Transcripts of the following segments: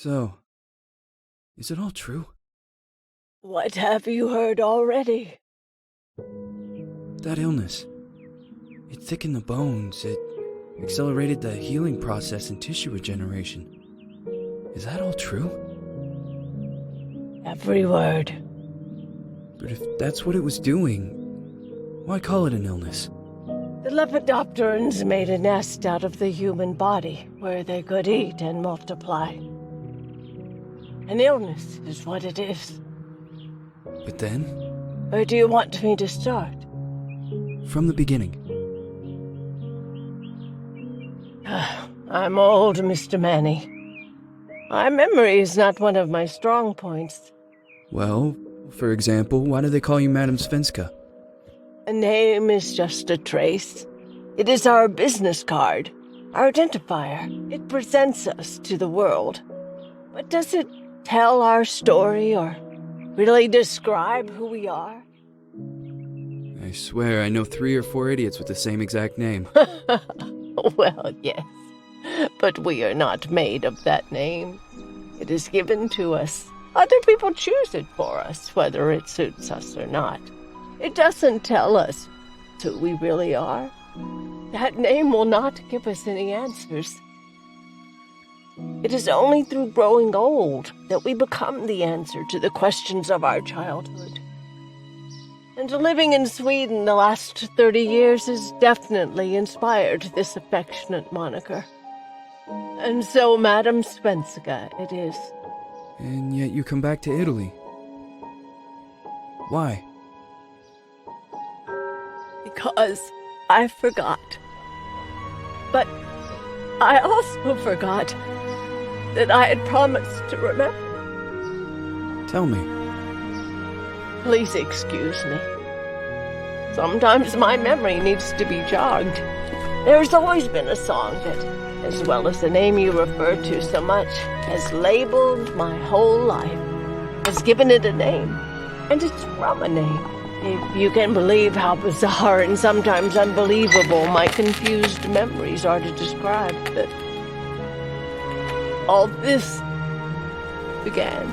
So, is it all true? What have you heard already? That illness. It thickened the bones. It accelerated the healing process and tissue regeneration. Is that all true? Every word. But if that's what it was doing, why call it an illness? The Lepidopterans made a nest out of the human body where they could eat and multiply. An illness is what it is. But then, Where do you want me to start? from the beginning. I'm old, Mr. Manny. My memory is not one of my strong points. Well, for example, why do they call you Madame Svenska? A name is just a trace. It is our business card, our identifier. It presents us to the world. But does it tell our story or really describe who we are? I swear I know 3 or 4 idiots with the same exact name. Well, yes. But we are not made of that name. It is given to us. Other people choose it for us, whether it suits us or not. It doesn't tell us who we really are. That name will not give us any answers. It is only through growing old that we become the answer to the questions of our childhood. And living in Sweden the last 30 years has definitely inspired this affectionate moniker. And so, Madame Svenska it is. And yet you come back to Italy. Why? Because I forgot. But I also forgot that I had promised to remember. Tell me. Please excuse me. Sometimes my memory needs to be jogged. There's always been a song that, as well as the name you refer to so much, has labeled my whole life, has given it a name, and it's from a name. If you can believe how bizarre and sometimes unbelievable my confused memories are to describe that all this began.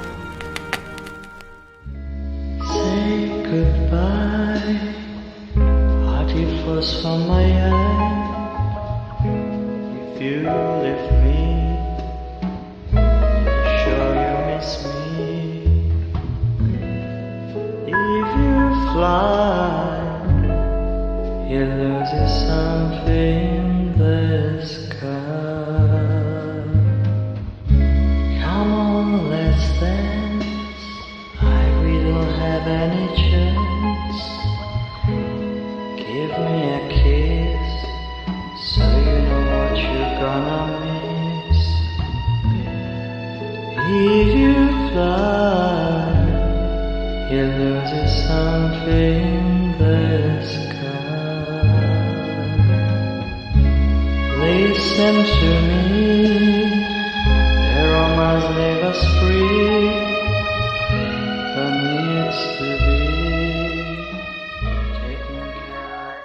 Say goodbye, hearty frost from my eye. If you leave me, sure you miss me. If you fly, you lose something in the sky. Come on, let's dance. We don't have any chance. Give me a kiss, so you know what you're gonna miss. If you fly, you lose something in the sky. Listen to me, the romance leave us free. Needs to be taken care of.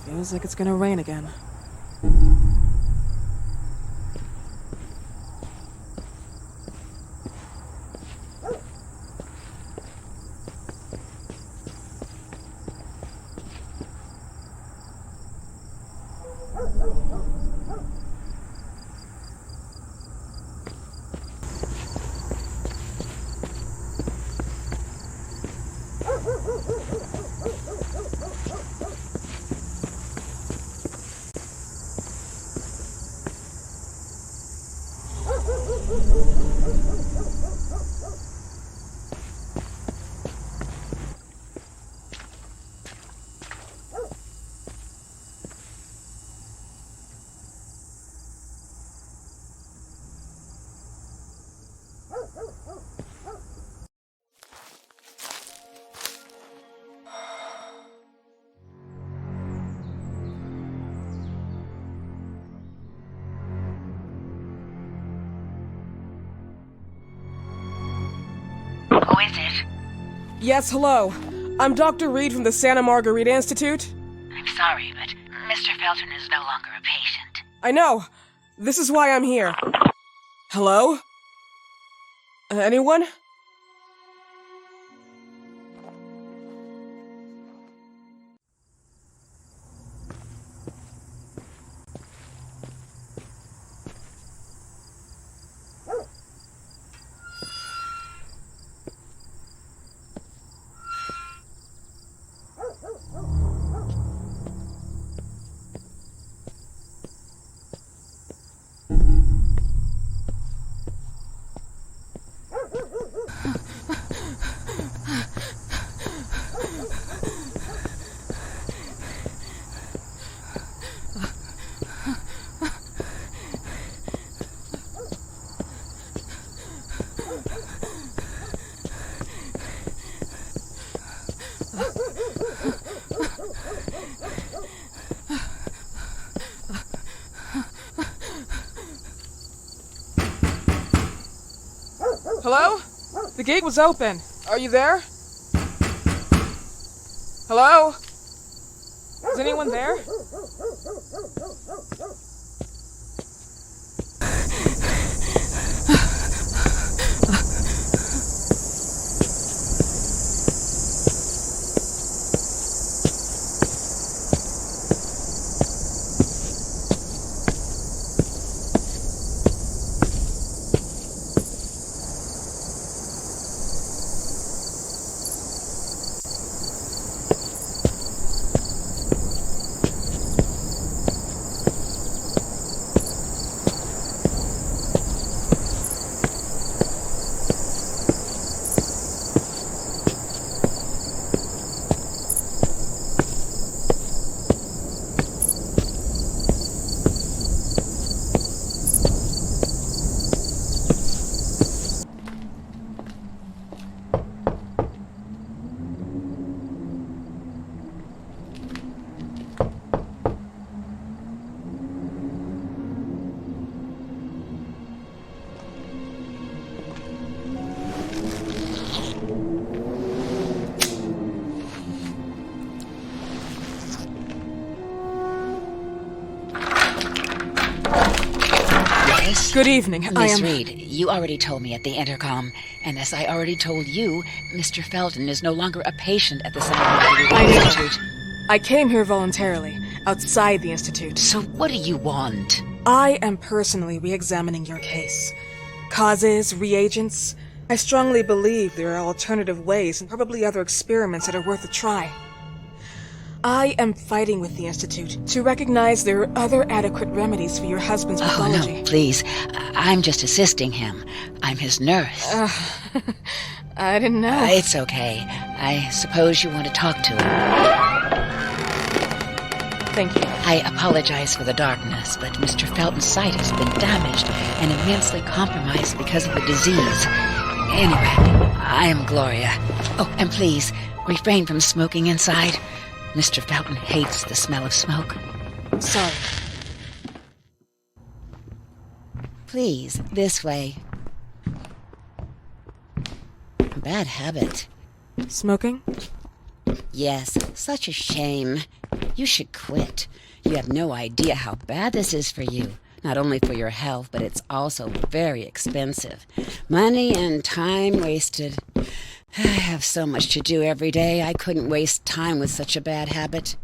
Feels like it's gonna rain again. Who is it? Yes, hello. I'm Dr. Reed from the Santa Margarita Institute. I'm sorry, but Mr. Felton is no longer a patient. I know. This is why I'm here. Hello? Anyone? Hello? The gate was open. Are you there? Hello? Is anyone there? Good evening. Miss Reed, you already told me at the intercom, and as I already told you, Mr. Felton is no longer a patient at the Santa Margarita Institute. I came here voluntarily, outside the Institute. So what do you want? I am personally re-examining your case. Causes, reagents. I strongly believe there are alternative ways and probably other experiments that are worth a try. I am fighting with the Institute to recognize there are other adequate remedies for your husband's pathology. Oh, no, please. I'm just assisting him. I'm his nurse. I didn't know. It's okay. I suppose you want to talk to him. Thank you. I apologize for the darkness, but Mr. Felton's sight has been damaged and immensely compromised because of the disease. Anyway, I am Gloria. Oh, and please, refrain from smoking inside. Mr. Felton hates the smell of smoke. Sorry. Please, this way. Bad habit. Smoking? Yes, such a shame. You should quit. You have no idea how bad this is for you. Not only for your health, but it's also very expensive. Money and time wasted. I have so much to do every day. I couldn't waste time with such a bad habit.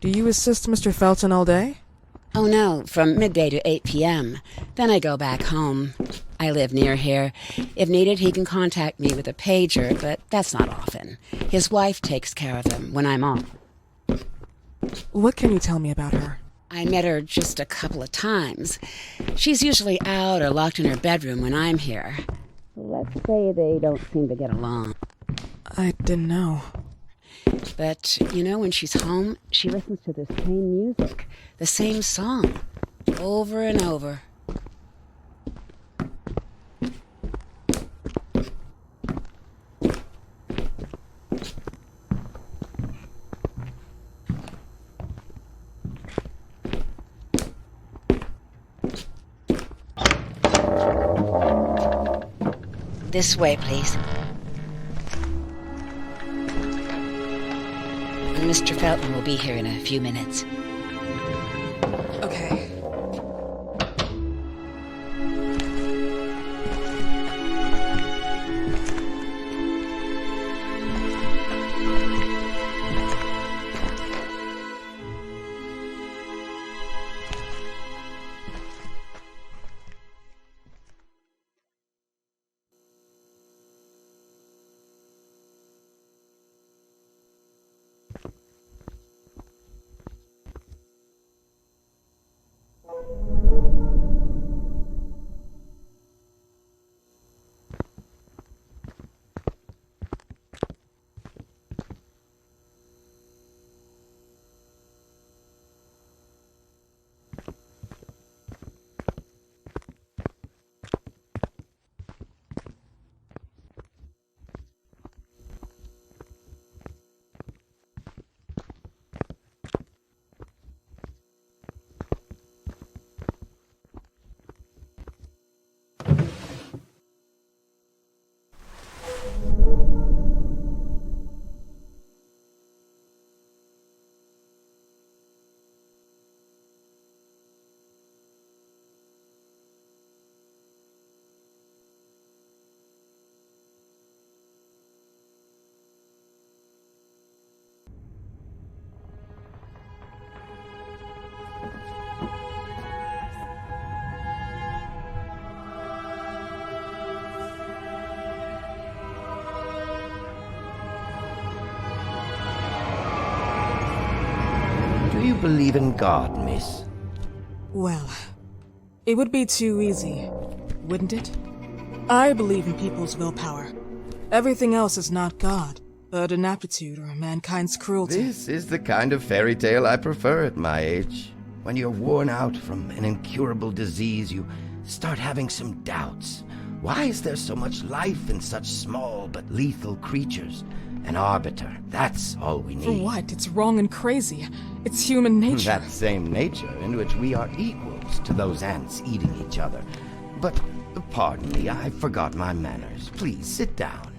Do you assist Mr. Felton all day? Oh no, from midday to 8 p.m. Then I go back home. I live near here. If needed, he can contact me with a pager, but that's not often. His wife takes care of him when I'm off. What can you tell me about her? I met her just a couple of times. She's usually out or locked in her bedroom when I'm here. Let's say they don't seem to get along. I didn't know. But, you know, when she's home, she listens to the same music, the same song, over and over. This way, please. Mr. Felton will be here in a few minutes. Okay. Do you believe in God, miss? Well, it would be too easy, wouldn't it? I believe in people's willpower. Everything else is not God, but an aptitude or mankind's cruelty. This is the kind of fairy tale I prefer at my age. When you're worn out from an incurable disease, you start having some doubts. Why is there so much life in such small but lethal creatures? An arbiter, that's all we need. For what? It's wrong and crazy. It's human nature. That same nature in which we are equals to those ants eating each other. But, pardon me, I forgot my manners. Please, sit down.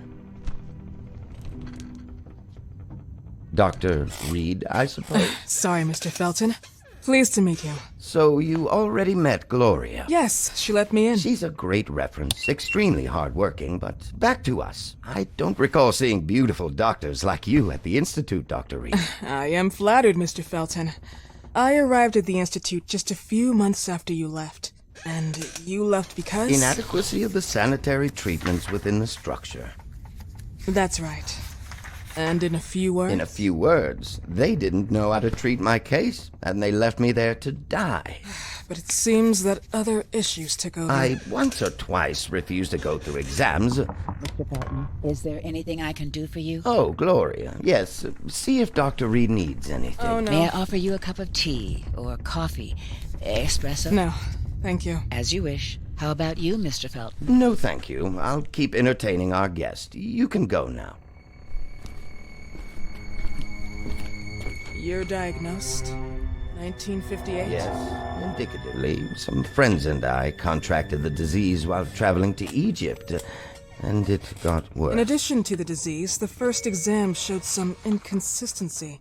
Dr. Reed, I suppose? Sorry, Mr. Felton. Pleased to meet you. So you already met Gloria? Yes, she let me in. She's a great reference, extremely hardworking, but back to us. I don't recall seeing beautiful doctors like you at the Institute, Dr. Reed. I am flattered, Mr. Felton. I arrived at the Institute just a few months after you left. And you left because? Inadequacy of the sanitary treatments within the structure. That's right. And in a few words? In a few words, they didn't know how to treat my case, and they left me there to die. But it seems that other issues took over. I once or twice refused to go through exams. Mr. Felton, is there anything I can do for you? Oh, Gloria, yes. See if Dr. Reed needs anything. Oh, no. May I offer you a cup of tea or coffee? Espresso? No, thank you. As you wish. How about you, Mr. Felton? No, thank you. I'll keep entertaining our guest. You can go now. You're diagnosed? 1958? Yes, indicatively. Some friends and I contracted the disease while traveling to Egypt. And it got worse. In addition to the disease, the first exam showed some inconsistency.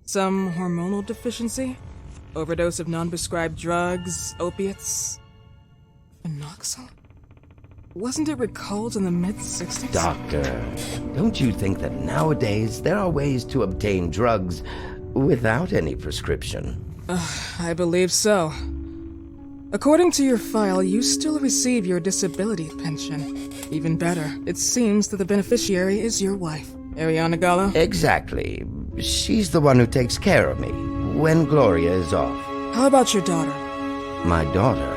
Some hormonal deficiency, overdose of non-prescribed drugs, opiates, phenoxyl. Wasn't it recalled in the mid-60s? Doctor, don't you think that nowadays there are ways to obtain drugs without any prescription? I believe so. According to your file, you still receive your disability pension. Even better, it seems that the beneficiary is your wife, Ariana Gallo. Exactly. She's the one who takes care of me when Gloria is off. How about your daughter? My daughter?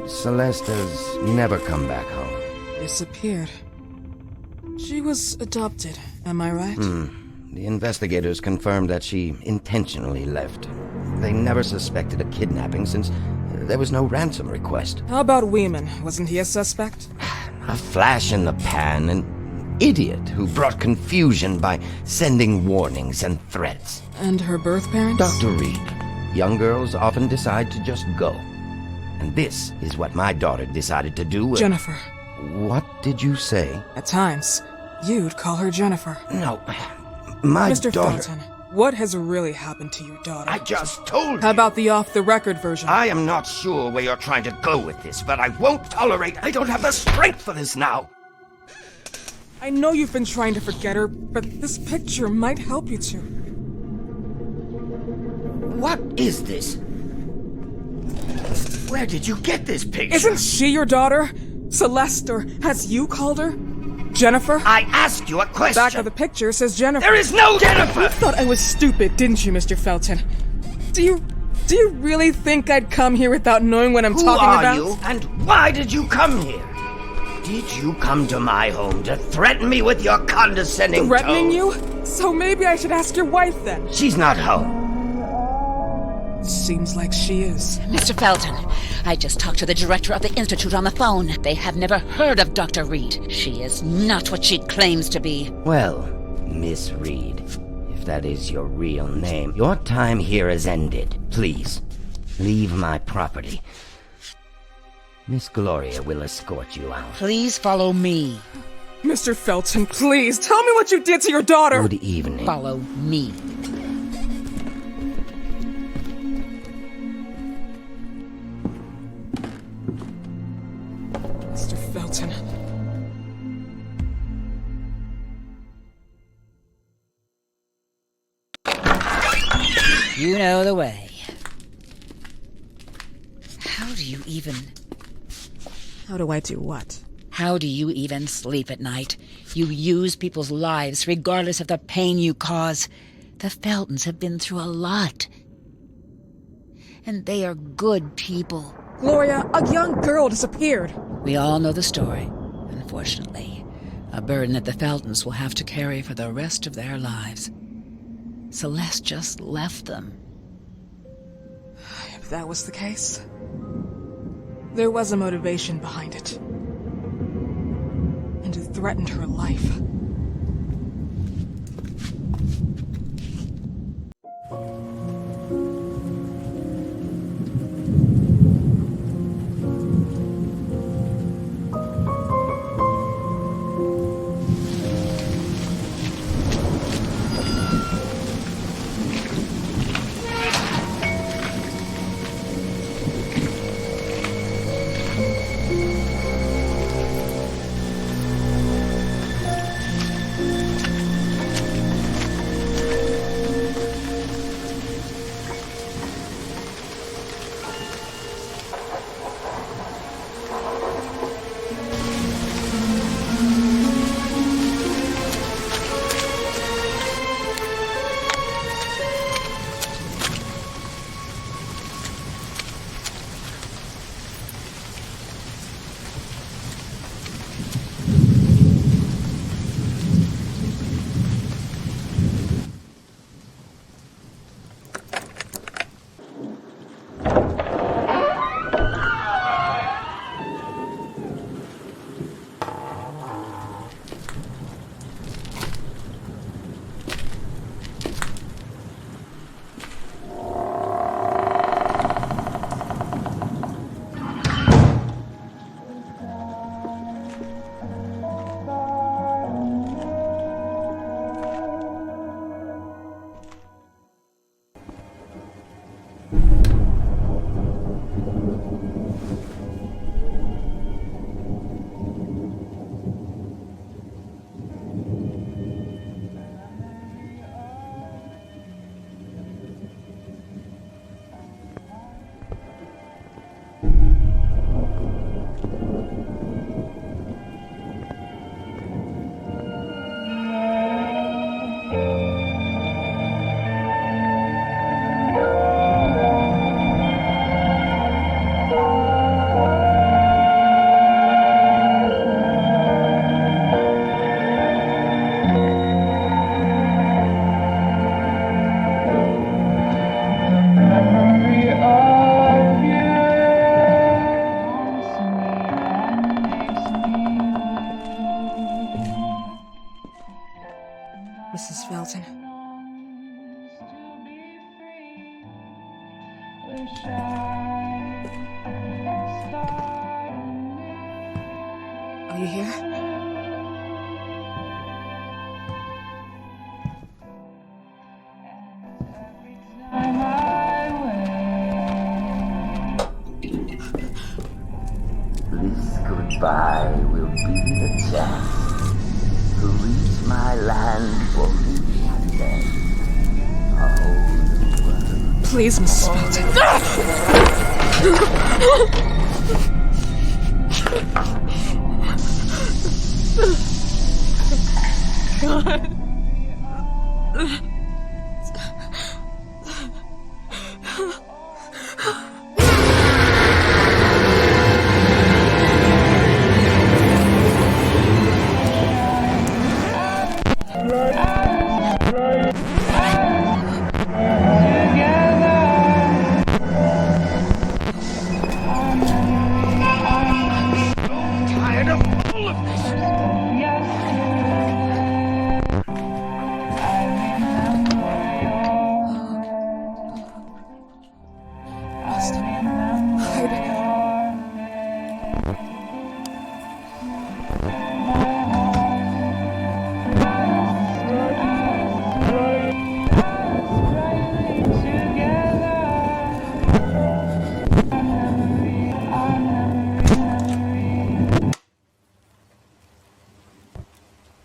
Celeste has never come back home. Disappeared. She was adopted, am I right? The investigators confirmed that she intentionally left. They never suspected a kidnapping since there was no ransom request. How about Weeman? Wasn't he a suspect? A flash in the pan, an idiot who brought confusion by sending warnings and threats. And her birth parents? Dr. Reed, young girls often decide to just go. And this is what my daughter decided to do. Jennifer. What did you say? At times, you'd call her Jennifer. No, my Mr. daughter... Felton, what has really happened to your daughter? I just told you. How about the off-the-record version? I am not sure where you're trying to go with this, but I won't tolerate... I don't have the strength for this now. I know you've been trying to forget her, but this picture might help you to. What is this? Where did you get this picture? Isn't she your daughter? Celeste, or has you called her? Jennifer? I asked you a question. Back of the picture says Jennifer. There is no Jennifer! You thought I was stupid, didn't you, Mr. Felton? Do you really think I'd come here without knowing what I'm talking about? Who are you, and why did you come here? Did you come to my home to threaten me with your condescending Threatening tone? you? So maybe I should ask your wife then. She's not home. Seems like she is. Mr. Felton, I just talked to the director of the Institute on the phone. They have never heard of Dr. Reed. She is not what she claims to be. Well, Miss Reed, if that is your real name, your time here has ended. Please, leave my property. Miss Gloria will escort you out. Please follow me. Mr. Felton, please, tell me what you did to your daughter! Good evening. Follow me. Mr. Felton. You know the way. How do you even... How do I do what? How do you even sleep at night? You use people's lives regardless of the pain you cause. The Feltons have been through a lot. And they are good people. Gloria, a young girl disappeared. We all know the story, unfortunately. A burden that the Feltons will have to carry for the rest of their lives. Celeste just left them. If that was the case, there was a motivation behind it. And it threatened her life. Are you here? This goodbye will be the chance to reach my land for me and then a whole new world. Please, Mrs. Felton. God.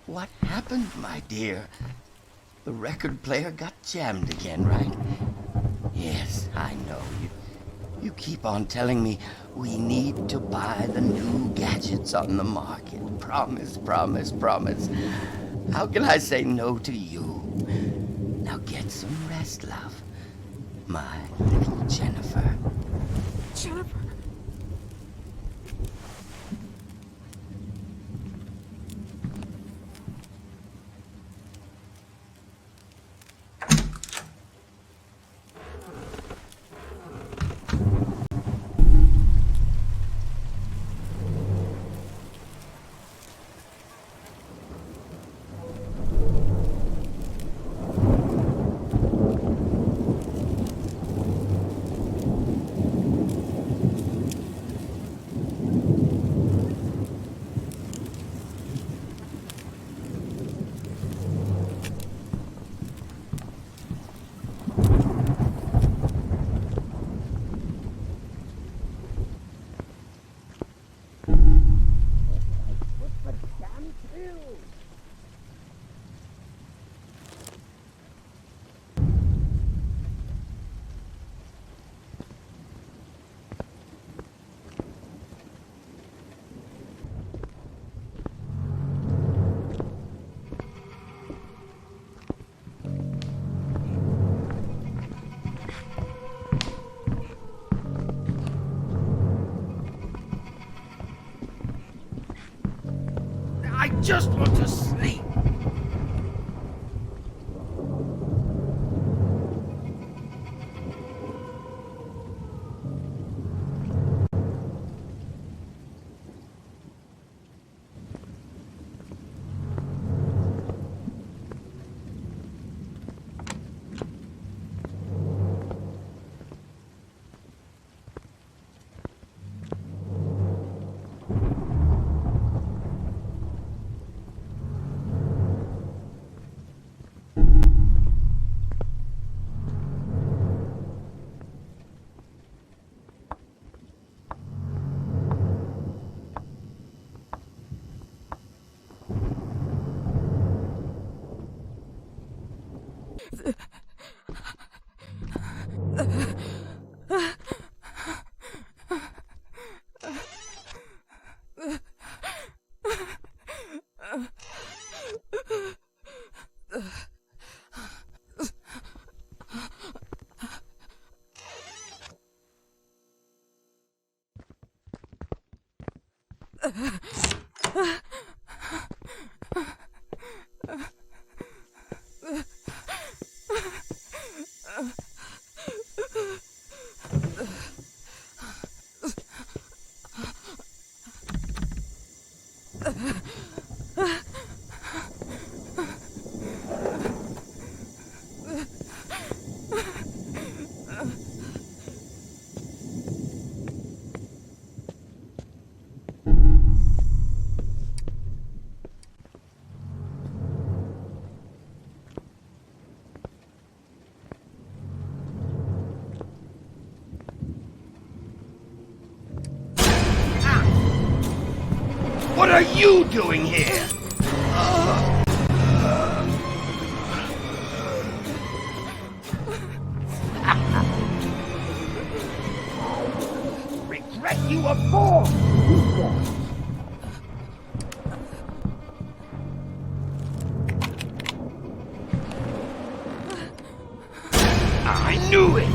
What happened, my dear? The record player got jammed again, right? Yes, I know. You keep on telling me we need to buy the new gadgets on the market. Promise, promise, promise. How can I say no to you? Now get some rest, love. My little Jennifer. Jennifer. I just want to sleep. are you doing here? Regret you were born! I knew it!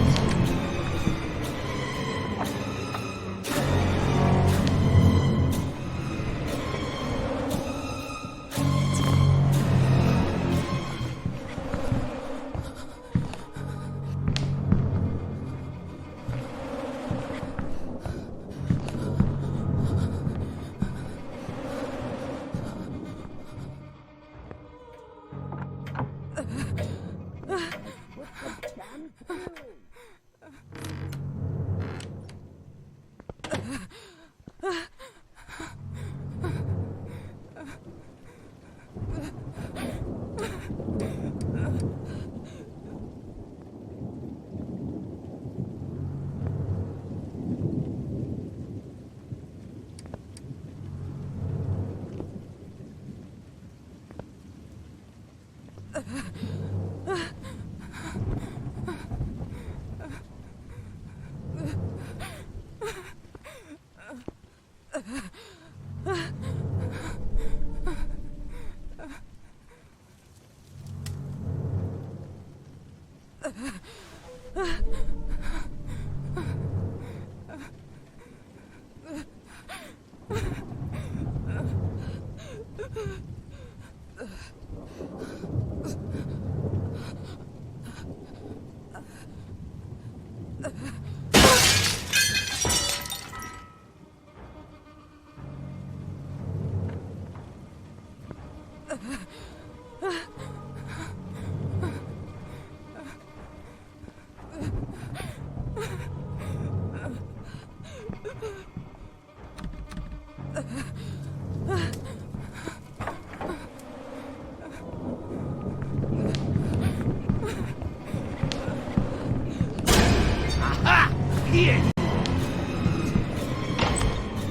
Here!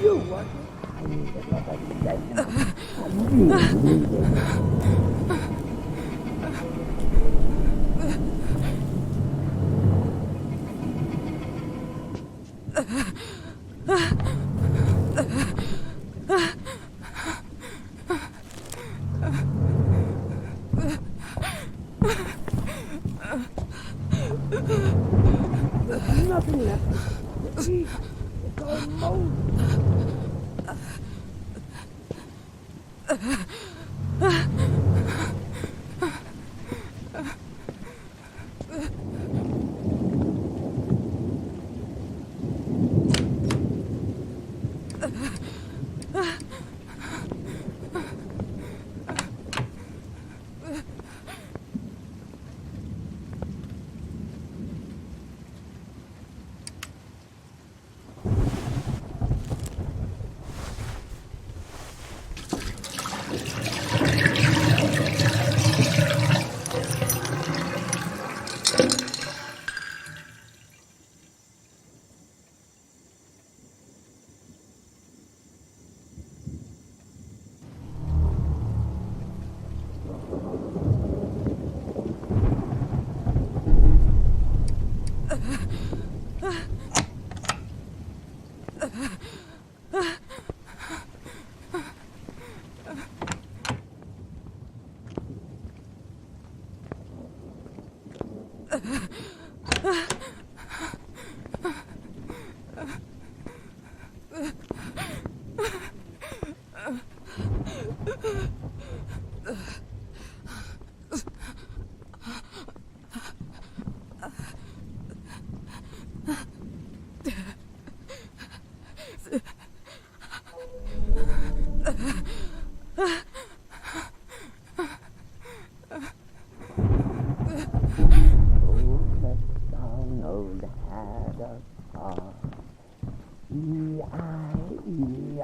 You want nothing left to eat. It's almost.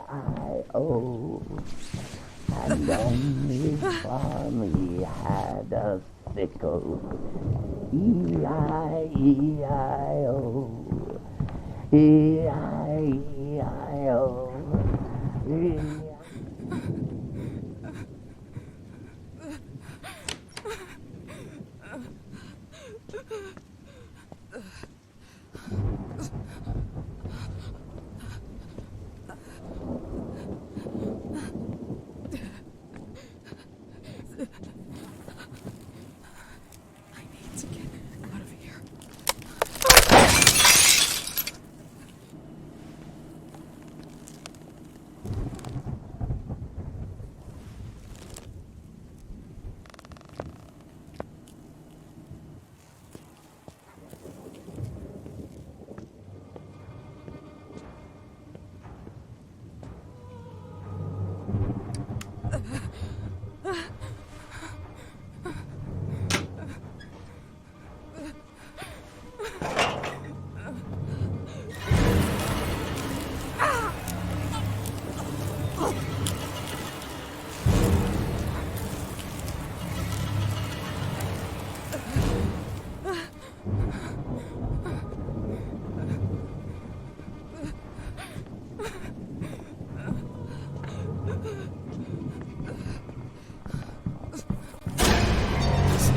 E-I-E-I-O, and only farmer had a sickle. E-I-E-I-O, E-I-E-I-O, E-I-E-I-O. need to get out of here.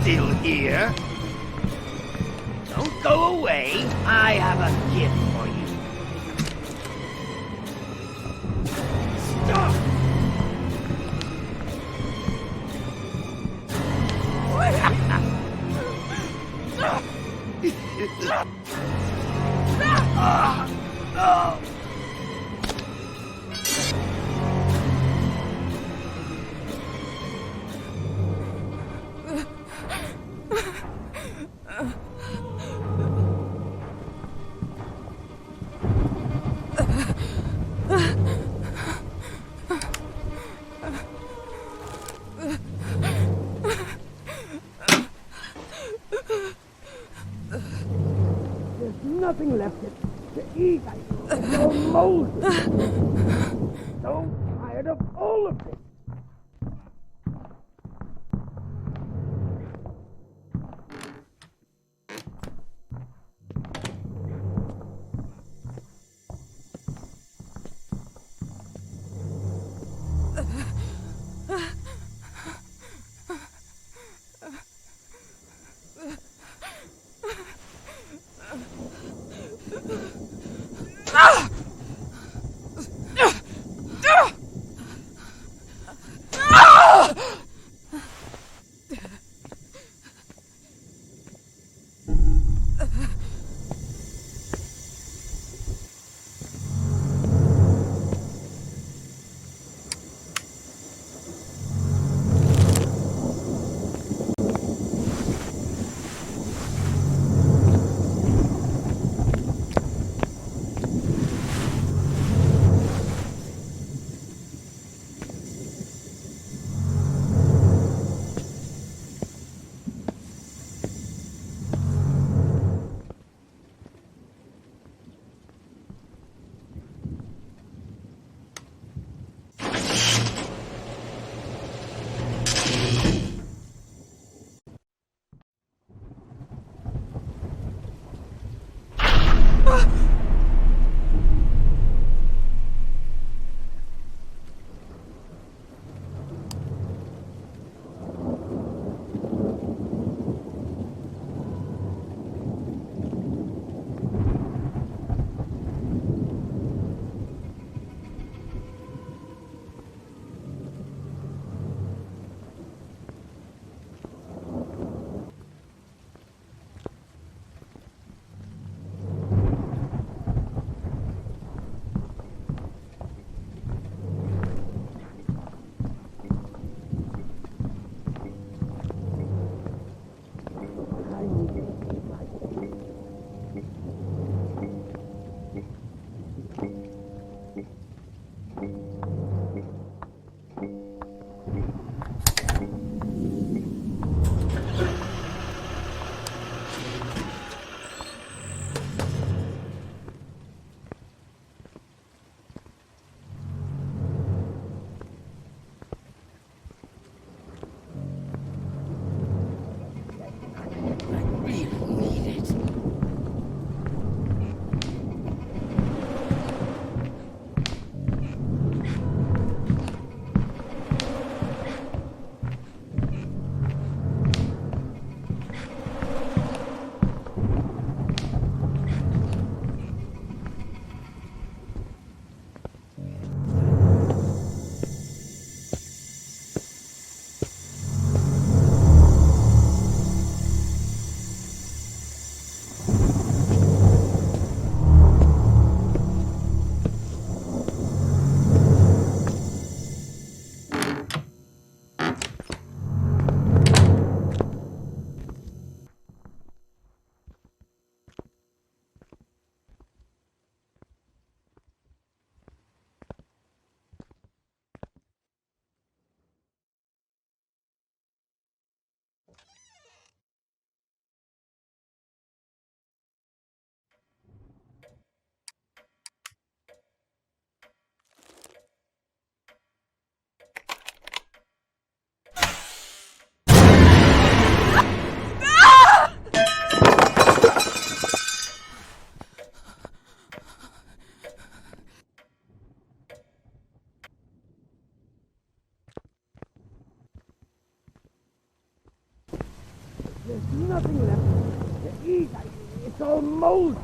Still here? Don't go away. I have a gift for you. Stop! Nothing left to eat. I'm so moldy. So tired of all of it. please. It's all moldy.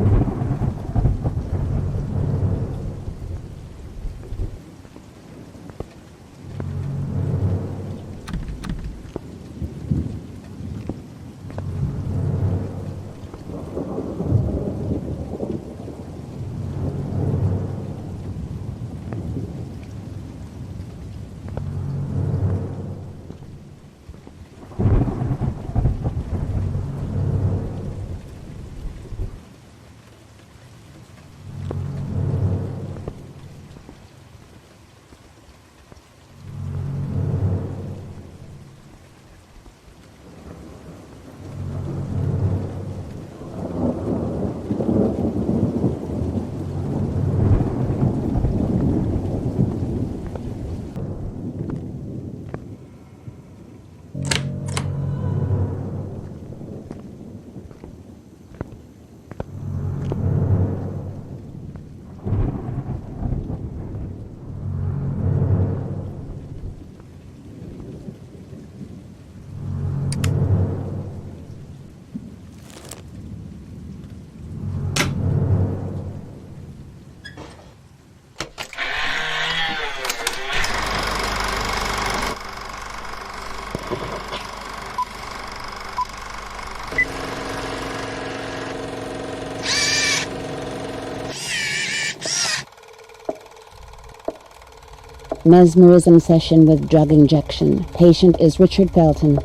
Mesmerism session with drug injection. Patient is Richard Felton.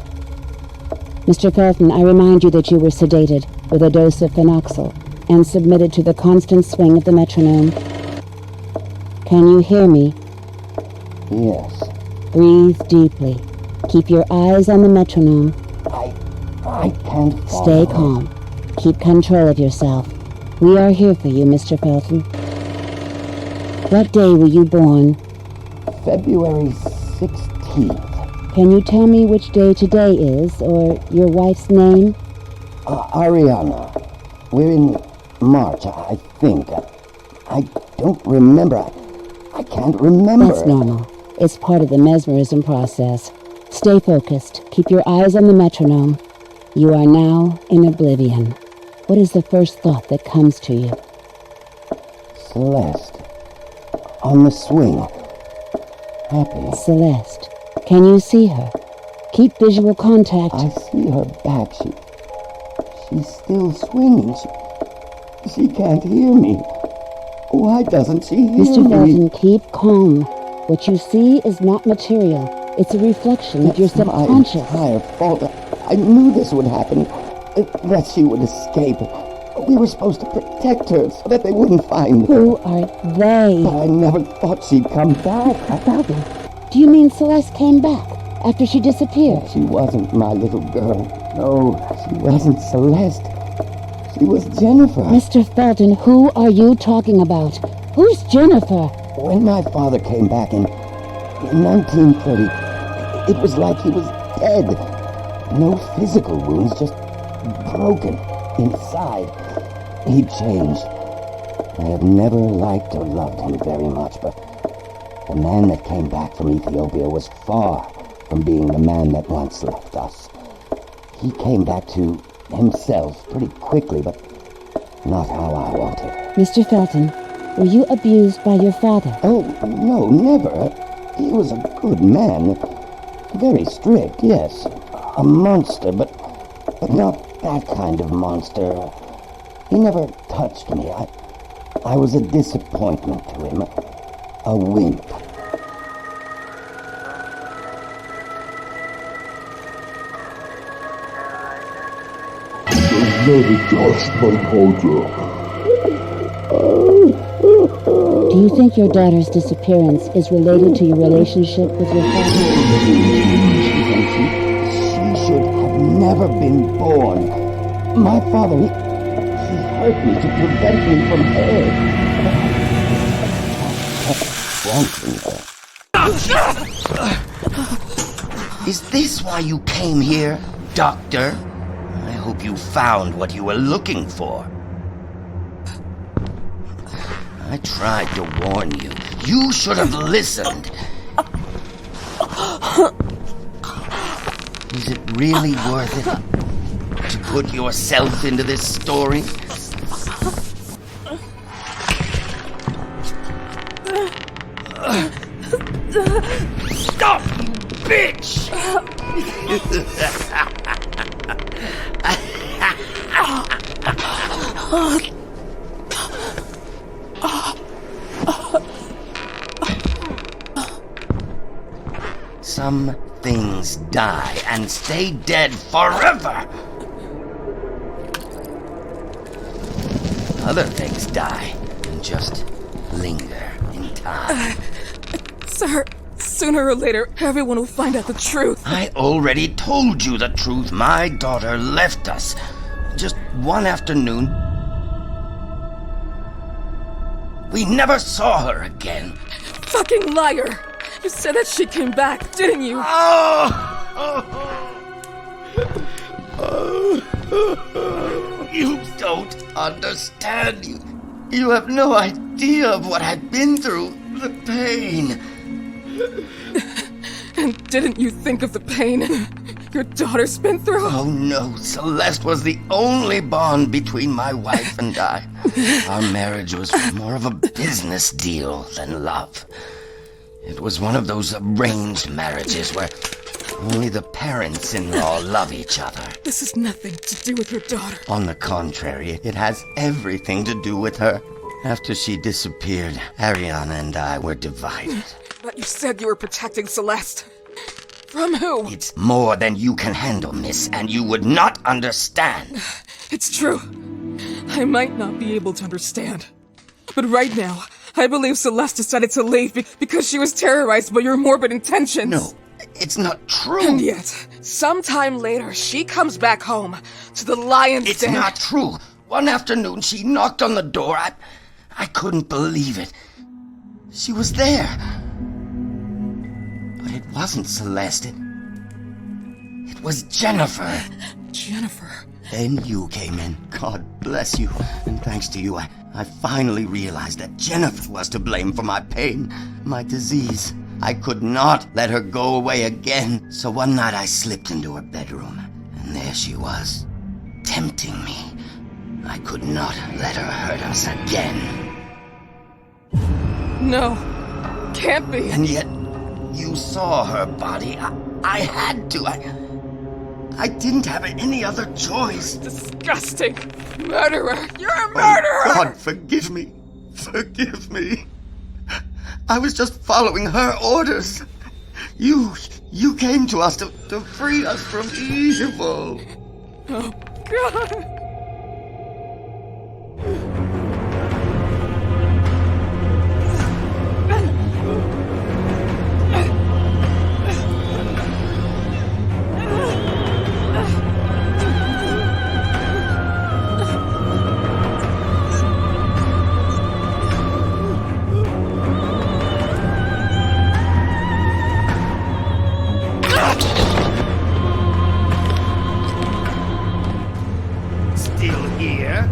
Mr. Felton, I remind you that you were sedated with a dose of phenoxyl and submitted to the constant swing of the metronome. Can you hear me? Yes. Breathe deeply. Keep your eyes on the metronome. I can't follow. Stay calm. Keep control of yourself. We are here for you, Mr. Felton. What day were you born? February 16th. Can you tell me which day today is, or your wife's name? Ariana. We're in March, I think. I don't remember. I can't remember. That's normal. It's part of the mesmerism process. Stay focused. Keep your eyes on the metronome. You are now in oblivion. What is the first thought that comes to you? Celeste. On the swing. Happy. Celeste. Can you see her? Keep visual contact. I see her back. She's still swinging. She can't hear me. Why doesn't she hear Mr. me? Felton, keep calm. What you see is not material. It's a reflection of your subconscious. It's my entire fault. I knew this would happen. That she would escape. We were supposed to protect her so that they wouldn't find her. Who are they? But I never thought she'd come back. Do you mean Celeste came back after she disappeared? She wasn't my little girl. No, she wasn't Celeste. She was Jennifer. Mr. Felton, who are you talking about? Who's Jennifer? When my father came back in 1930, it was like he was dead. No physical wounds, just broken inside. He changed. I have never liked or loved him very much, but the man that came back from Ethiopia was far from being the man that once left us. He came back to himself pretty quickly, but not how I wanted. Mr. Felton, were you abused by your father? Oh, no, never. He was a good man. Very strict, yes. A monster, but not that kind of monster. He never touched me. I was a disappointment to him. A wimp. Never touched my culture. Do you think your daughter's disappearance is related to your relationship with your father? She should have never been born. My father, he hurt me to prevent me from her. Is this why you came here, Doctor? I hope you found what you were looking for. I tried to warn you. You should have listened. Is it really worth it? to put yourself into this story? Stop, you bitch! Some things die and stay dead forever. Other things die and just linger in time. Sir, sooner or later, everyone will find out the truth. I already told you the truth. My daughter left us just one afternoon. We never saw her again. Fucking liar! You said that she came back, didn't you? You don't understand. You have no idea of what I've been through. The pain. And didn't you think of the pain your daughter's been through? Oh no, Celeste was the only bond between my wife and I. Our marriage was more of a business deal than love. It was one of those arranged marriages where only the parents-in-law love each other. This has nothing to do with your daughter. On the contrary, it has everything to do with her. After she disappeared, Ariana and I were divided. But you said you were protecting Celeste. From who? It's more than you can handle, miss, and you would not understand. It's true. I might not be able to understand. But right now, I believe Celeste decided to leave because she was terrorized by your morbid intentions. No, it's not true. And yet, sometime later, she comes back home to the lion's It's den. not true. One afternoon, she knocked on the door. I couldn't believe it. She was there. But it wasn't Celeste. It was Jennifer. Jennifer. Then you came in. God bless you. And thanks to you, I finally realized that Jennifer was to blame for my pain, my disease. I could not let her go away again. So one night I slipped into her bedroom, and there she was, tempting me. I could not let her hurt us again. No. Can't be. And yet, you saw her body. I had to. I didn't have any other choice. Disgusting. Murderer. You're a murderer! Oh, God, forgive me. Forgive me. I was just following her orders. You came to us to free us from evil. Oh, God. Still here?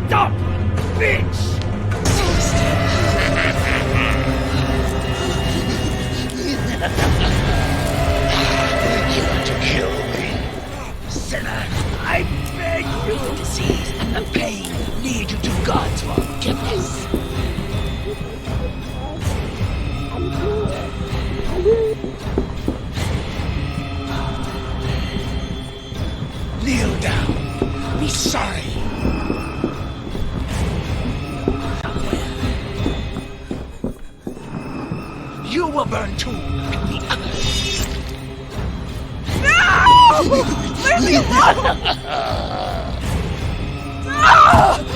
Stop, bitch! You want to kill me, sinner? I beg you. The disease and the pain lead you to God's forgiveness. Kneel down. Be sorry. You will burn too, like the others. No! Leave me alone! No!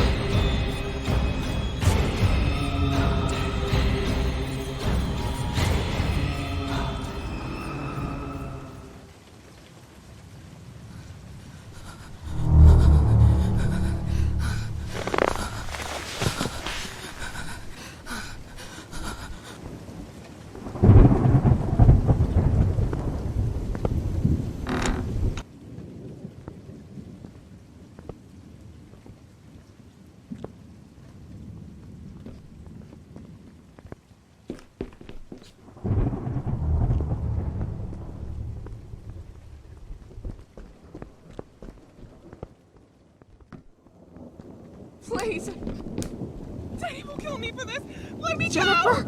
Please. Daddy will kill me for this. Let me go!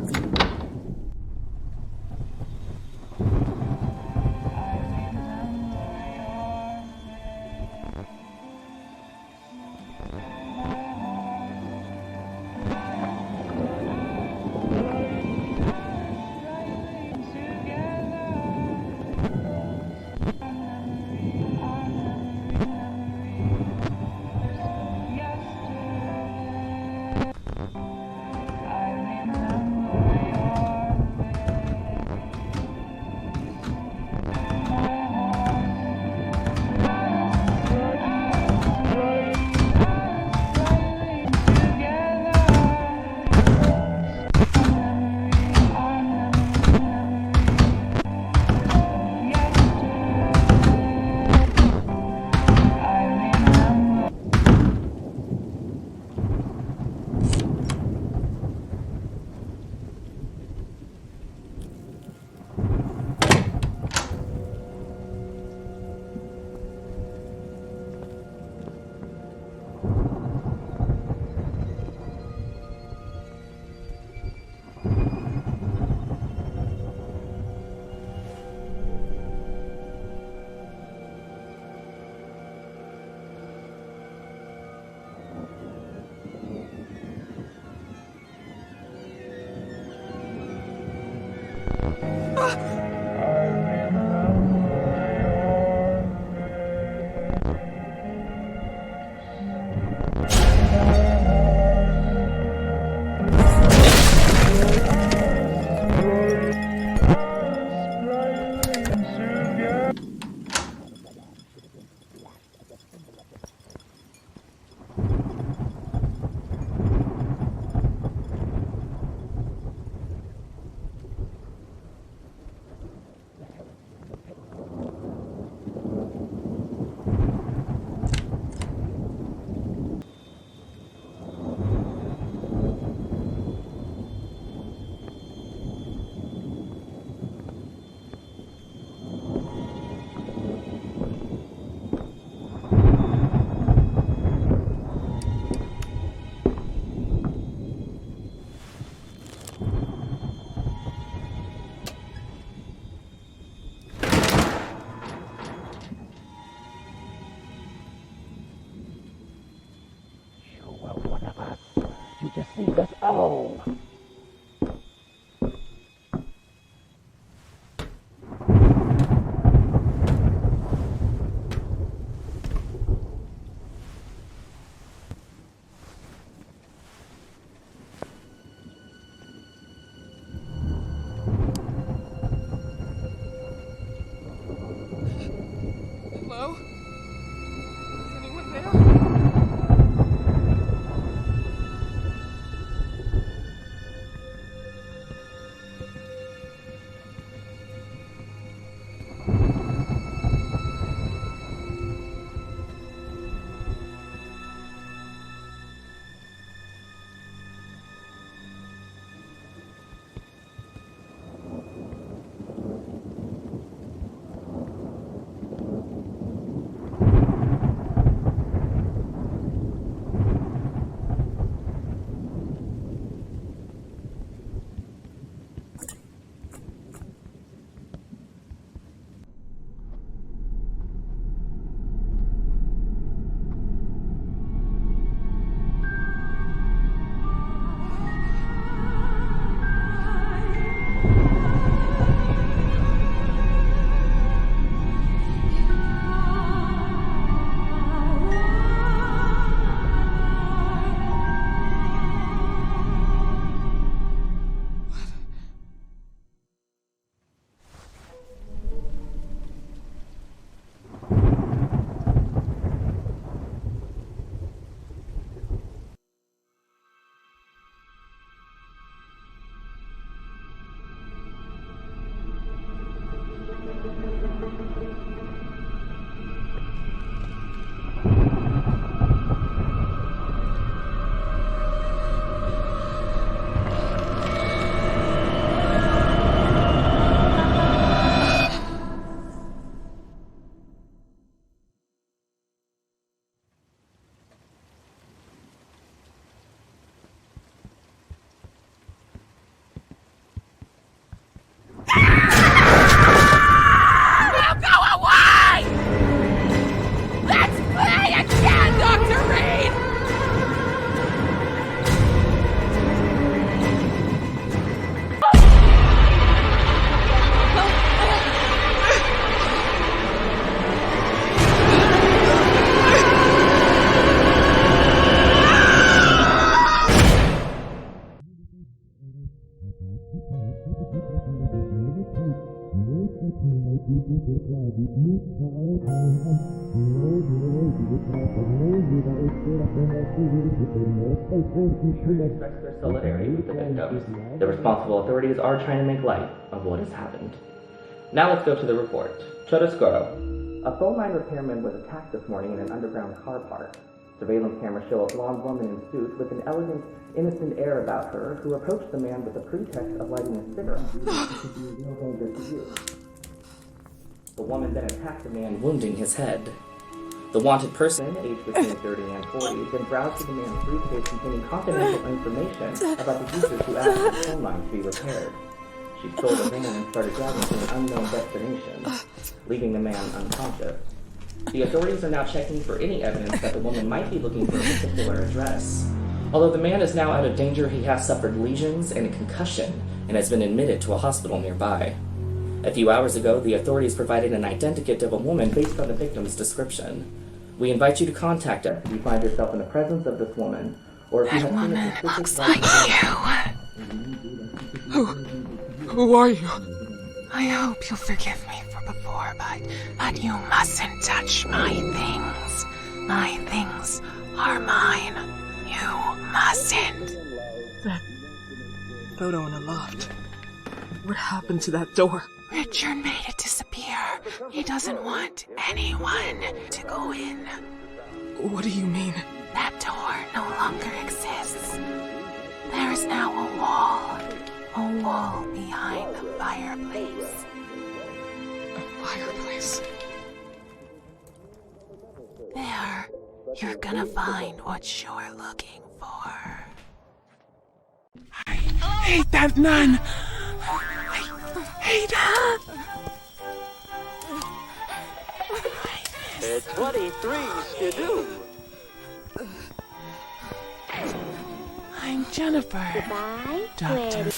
Deceived us all. Hello? Is anyone there? Express their solidarity with the victims. The responsible authorities are trying to make light of what has happened. Now let's go to the report. Chiaroscuro. A phone line repairman was attacked this morning in an underground car park. Surveillance cameras show a blonde woman in suit with an elegant, innocent air about her who approached the man with the pretext of lighting a cigarette. The woman then attacked the man, wounding his head. The wanted person, aged between 30 and 40, then browsed through the man's briefcase containing confidential information about the users who asked for the phone line to be repaired. She stole the van and started driving to an unknown destination, leaving the man unconscious. The authorities are now checking for any evidence that the woman might be looking for a particular address. Although the man is now out of danger, he has suffered lesions and a concussion and has been admitted to a hospital nearby. A few hours ago, the authorities provided an identikit of a woman based on the victim's description. We invite you to contact us if you find yourself in the presence of this woman, or if you have seen a suspicious Looks like you. Who are you? I hope you'll forgive me for before, but you mustn't touch my things. My things are mine. You mustn't. That photo in the loft. What happened to that door? Richard made it disappear. He doesn't want anyone to go in. What do you mean? That door no longer exists. There is now a wall behind the fireplace. A fireplace? There, you're gonna find what you're looking for. I hate that nun! I hate her! It's 23 Skidoo. I'm Jennifer. Goodbye, Doctor.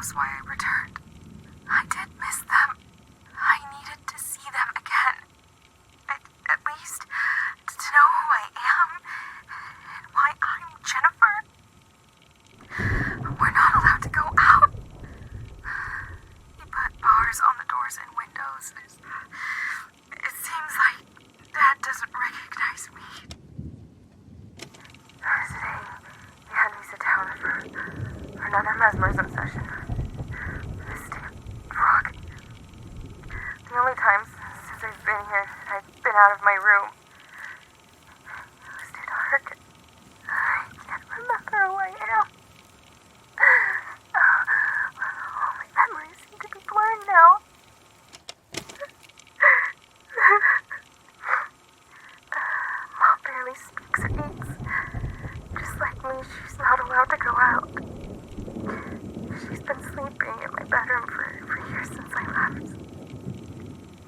knows why I returned. I did miss them. I needed to see them again. At least to know who I am and why I'm Jennifer. We're not allowed to go out. He put bars on the doors and windows. It seems like Dad doesn't recognize me. Today, he had me sit down for another mesmerism session. This damn frog. The only times since I've been here I've been out of my room. It was too dark. I can't remember who I am. All my memories seem to be blurred now. Mom barely speaks or eats. Just like me, she's not allowed to go out. She's been sleeping in my bedroom for years since I left.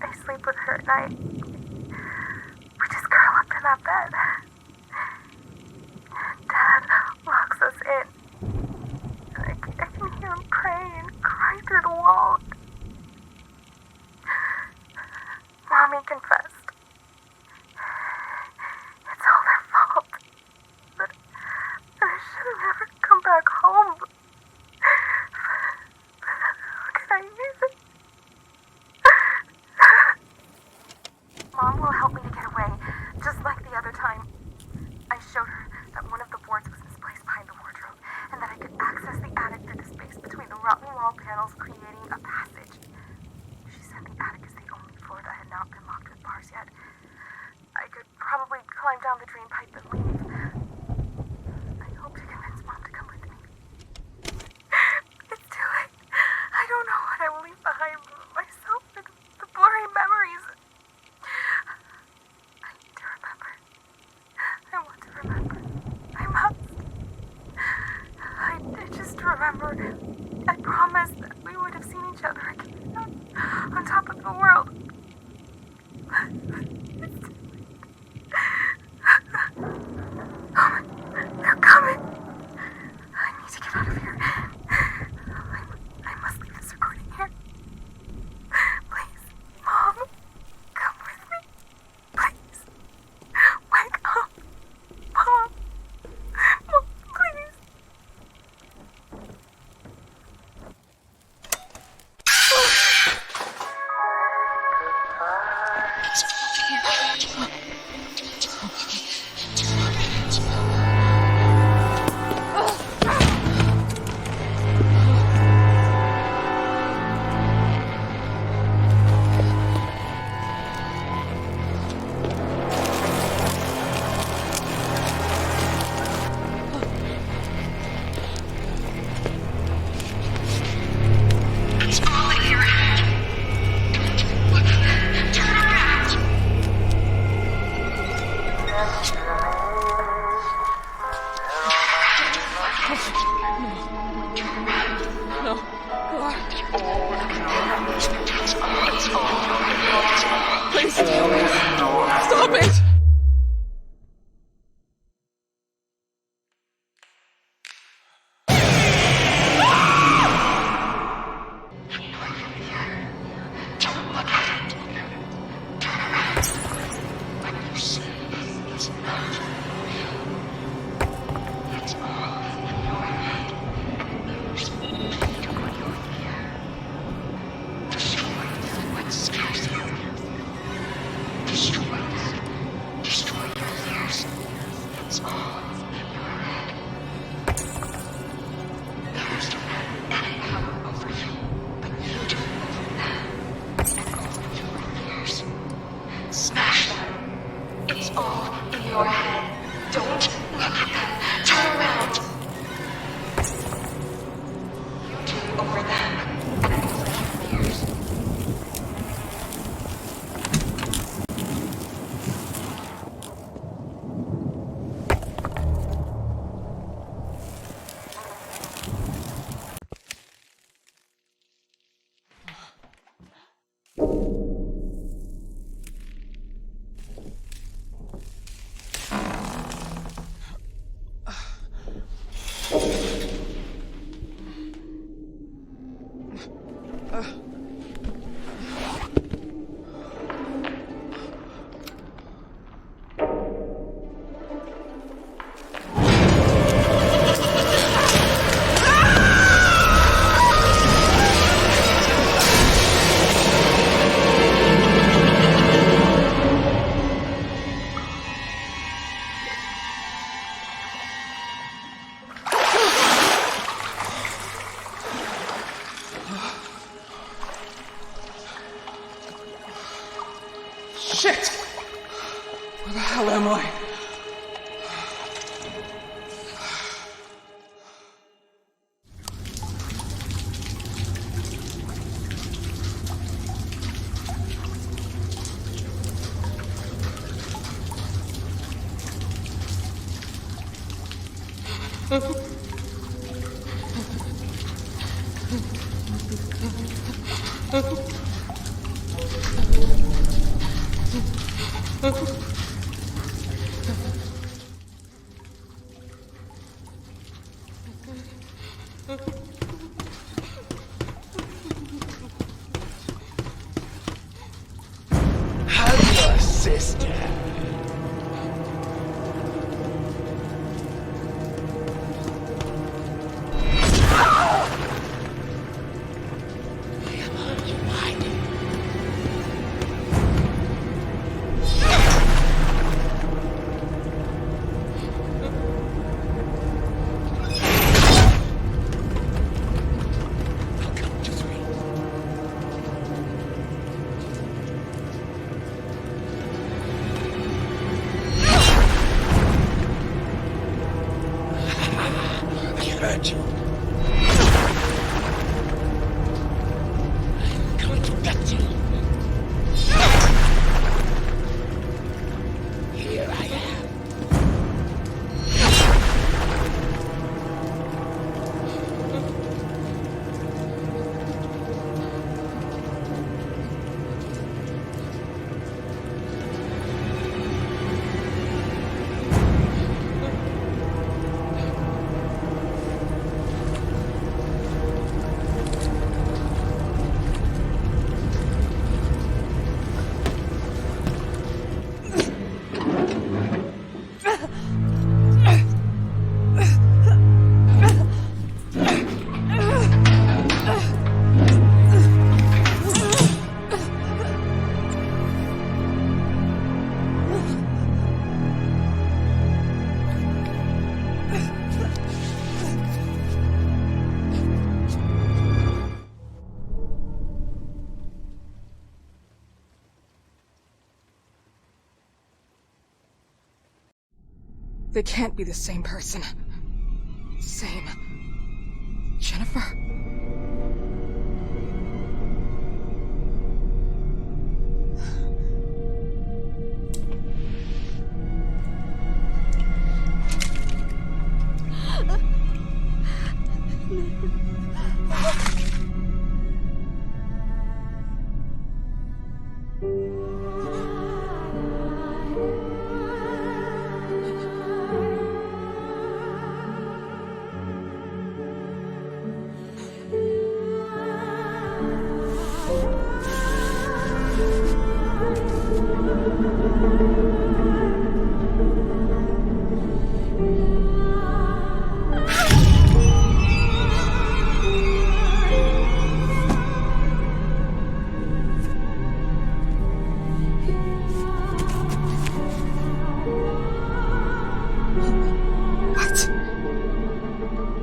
I sleep with her at night. We just curl up in that bed. Dad locks us in. I can hear him pray and cry through the wall. Mommy confessed. It's all their fault. But I should have never come back home. How can I use it? Mom will help me to get away, just like the other time. I showed her that one of the boards was misplaced behind the wardrobe, and that I could access the attic through the space between the rotten wall panels, creating a passage. She said the attic is the only floor that had not been locked with bars yet. I could probably climb down the drain pipe and leave. I hope to convince Mom to come with me. It's too late. I don't know what I will leave behind myself with the blurry memories. I need to remember. I want to remember. I must. I just remember. I promised that we would have seen each other again on top of the world. It's too late. Oh, they're coming. I need to get out of here. I must leave this recording here. Please, Mom, come with me. Please. Wake up. Mom. Mom, please. Please, stop it! Smash them. It's all in your head. Don't look at them. Turn around. You do over them and over your fears. How's your sister? Hurt you. I'm going to get you. Here I am. They can't be the same person. Same. Jennifer?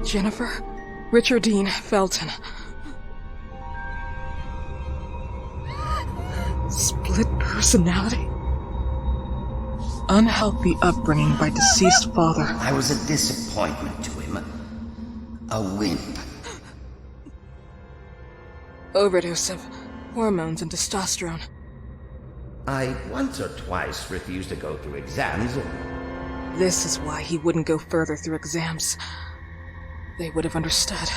Jennifer Richardine Felton. Split personality? Unhealthy upbringing by deceased father. I was a disappointment to him. A wimp. Overdose of hormones and testosterone. I once or twice refused to go through exams. This is why he wouldn't go further through exams. They would have understood.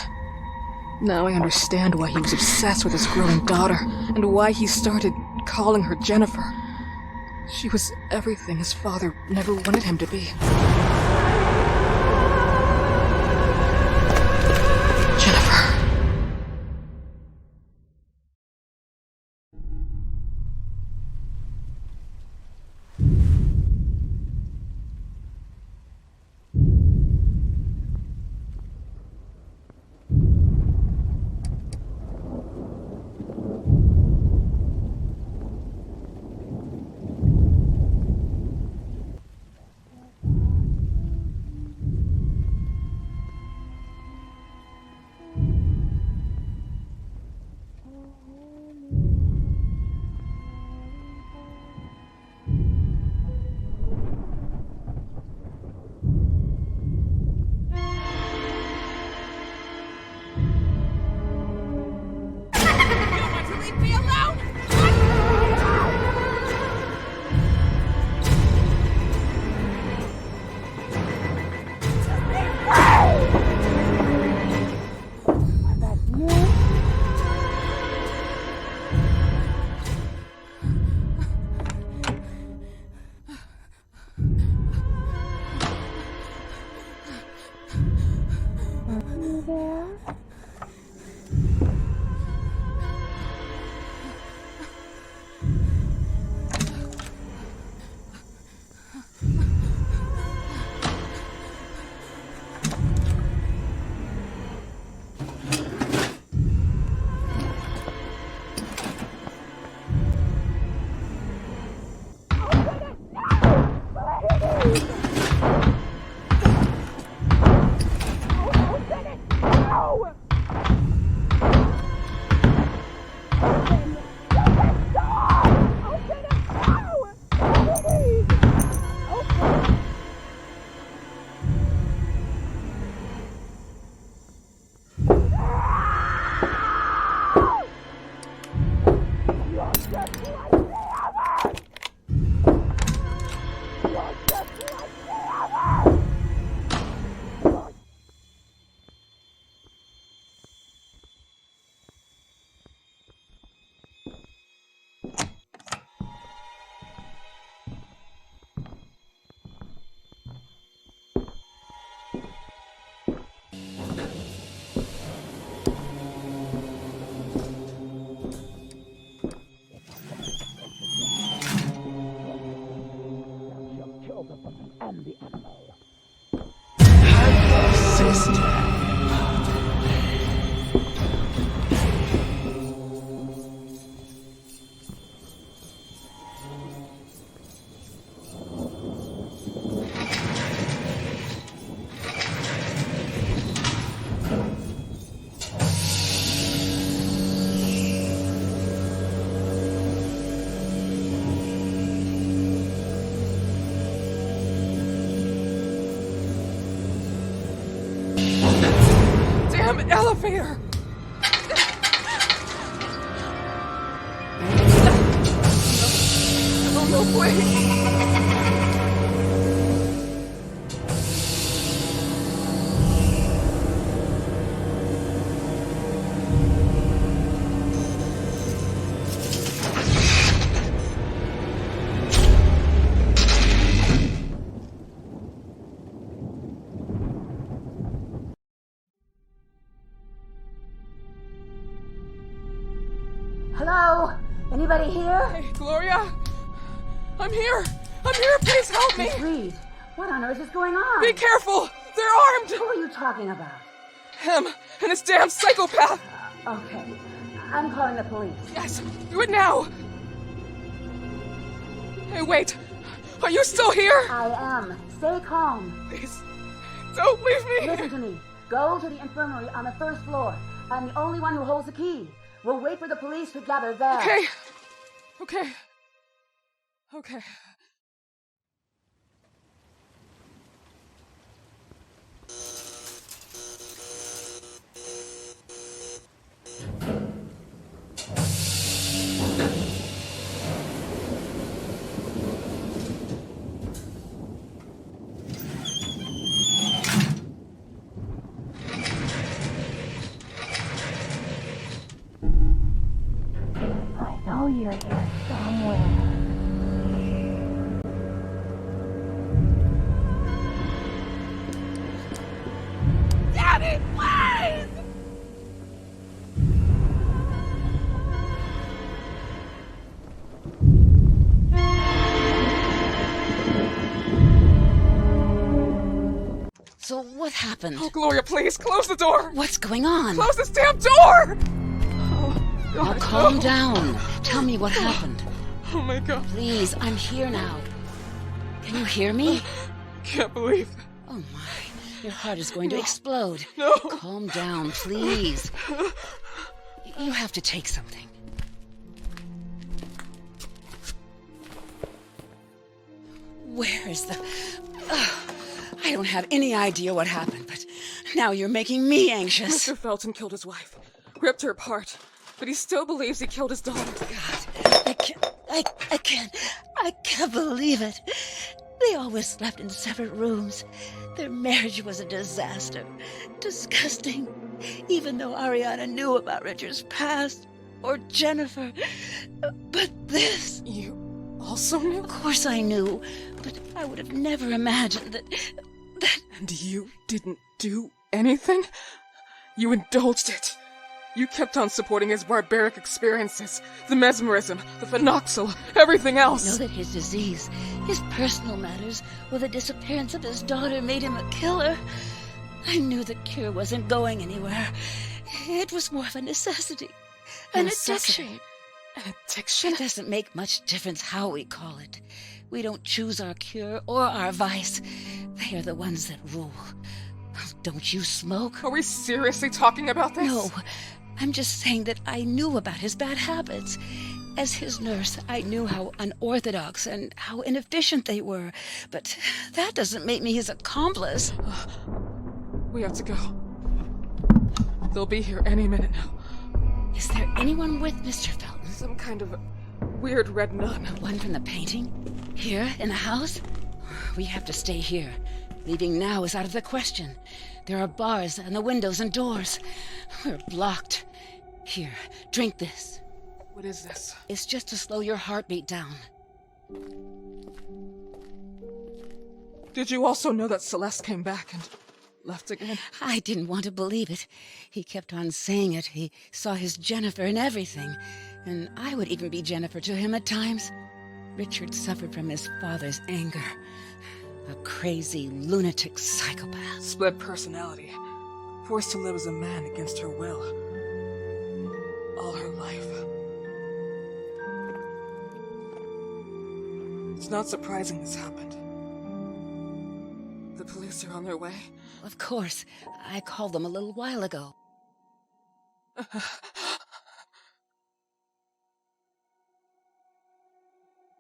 Now I understand why he was obsessed with his growing daughter, and why he started calling her Jennifer. She was everything his father never wanted him to be. Jennifer. you there? Elevator! Oh no, please! Hello? Anybody here? Hey, Gloria? I'm here! I'm here! Please help me! Miss Reed, what on earth is going on? Be careful! They're armed! Who are you talking about? Him and his damn psychopath! Okay. I'm calling the police. Yes! Do it now! Hey, wait! Are you still here? I am. Stay calm. Please, don't leave me! Listen to me. Go to the infirmary on the first floor. I'm the only one who holds the key. We'll wait for the police to gather there. Okay. Okay. Okay. I know you're here somewhere. Daddy, please! So what happened? Oh, Gloria, please, close the door! What's going on? Close this damn door! Now calm down. Tell me what happened. Oh my God. Please, I'm here now. Can you hear me? Can't believe. Oh my, your heart is going to explode. No. Calm down, please. You have to take something. Where is the... I don't have any idea what happened, but now you're making me anxious. Mr. Felton killed his wife, ripped her apart, but he still believes he killed his daughter. God, I can't believe it. They always slept in separate rooms. Their marriage was a disaster. Disgusting. Even though Ariana knew about Richard's past, or Jennifer. But this... You also knew? Of course I knew, but I would have never imagined that... And you didn't do anything? You indulged it. You kept on supporting his barbaric experiences, the mesmerism, the phenoxyl, everything else. I know that his disease, his personal matters, or the disappearance of his daughter made him a killer. I knew the cure wasn't going anywhere. It was more of a necessity. An addiction. An addiction? It doesn't make much difference how we call it. We don't choose our cure or our vice. They are the ones that rule. Don't you smoke? Are we seriously talking about this? No. I'm just saying that I knew about his bad habits. As his nurse, I knew how unorthodox and how inefficient they were. But that doesn't make me his accomplice. We have to go. They'll be here any minute now. Is there anyone with Mr. Felton? Some kind of weird red nun. The one from the painting? Here, in the house? We have to stay here. Leaving now is out of the question. There are bars and the windows and doors. We're blocked. Here, drink this. What is this? It's just to slow your heartbeat down. Did you also know that Celeste came back and left again? I didn't want to believe it. He kept on saying it. He saw his Jennifer in everything. And I would even be Jennifer to him at times. Richard suffered from his father's anger. A crazy, lunatic psychopath. Split personality. Forced to live as a man against her will. All her life. It's not surprising this happened. The police are on their way. Of course. I called them a little while ago.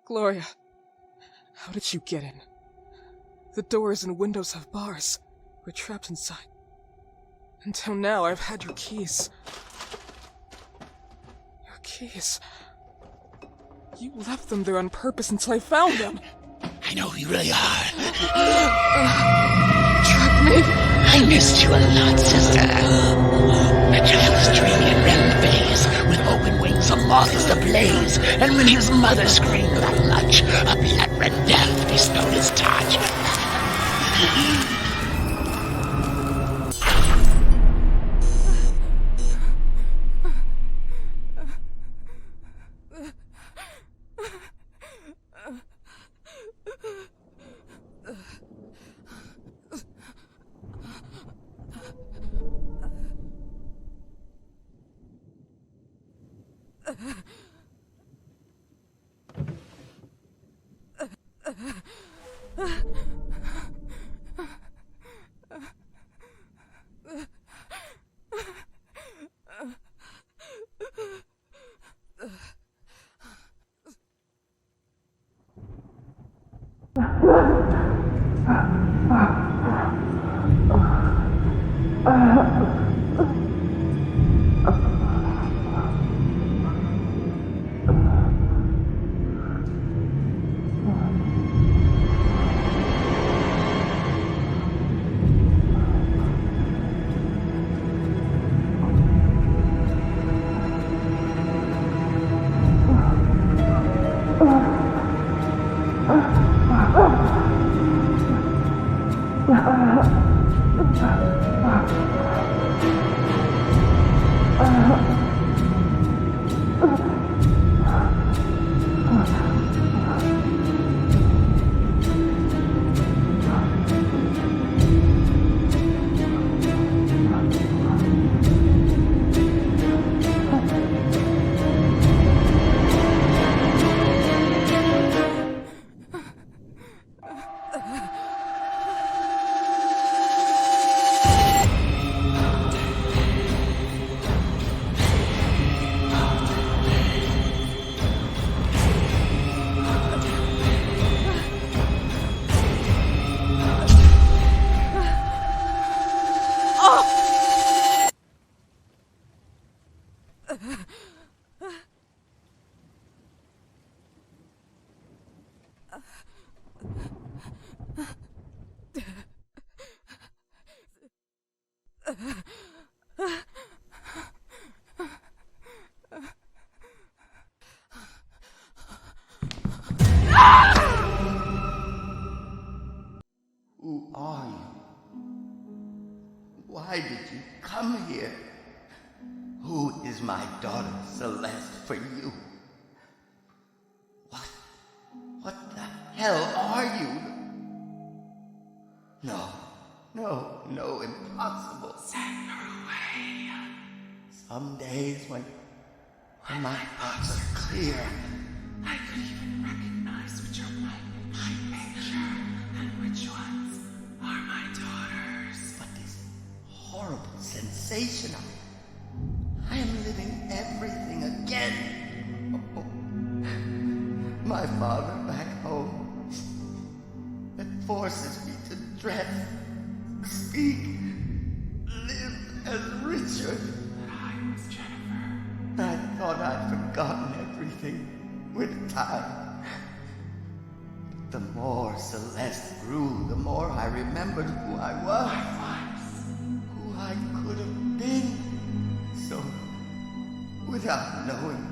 Gloria, how did you get in? The doors and windows have bars. We're trapped inside. Until now, I've had your keys. Your keys. You left them there on purpose until I found them. I know who you really are. Trap me. I missed you a lot, sister. A child's dreamy and red face, with open wings, a moth is ablaze, and when his mother screamed that much, a blood-red death bestowed his touch. Who are you? Why Why did you come here? Who is my daughter Celeste for you? What the hell are you? No, impossible. Send her away. Some days when my thoughts are clear, I could even recognize which are my picture and which ones are my daughters. But this horrible sensation I am living everything again. My father back home, that forces me to dress, speak, live as Richard. I was Jennifer. I thought I'd forgotten everything with time. The more Celeste grew, the more I remembered who I was, who I could have been. So, without knowing,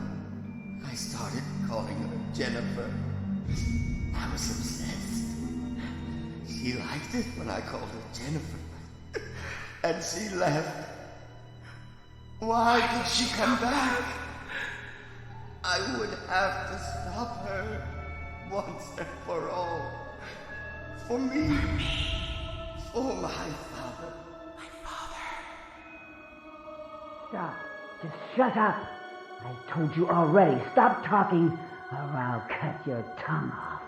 I started calling her Jennifer. I was obsessed. She liked it when I called her Jennifer. And she left. Why did she come back? I would have to stop her once and for all. For me. For my father. Stop. Just shut up. I told you already. Stop talking, or I'll cut your tongue off.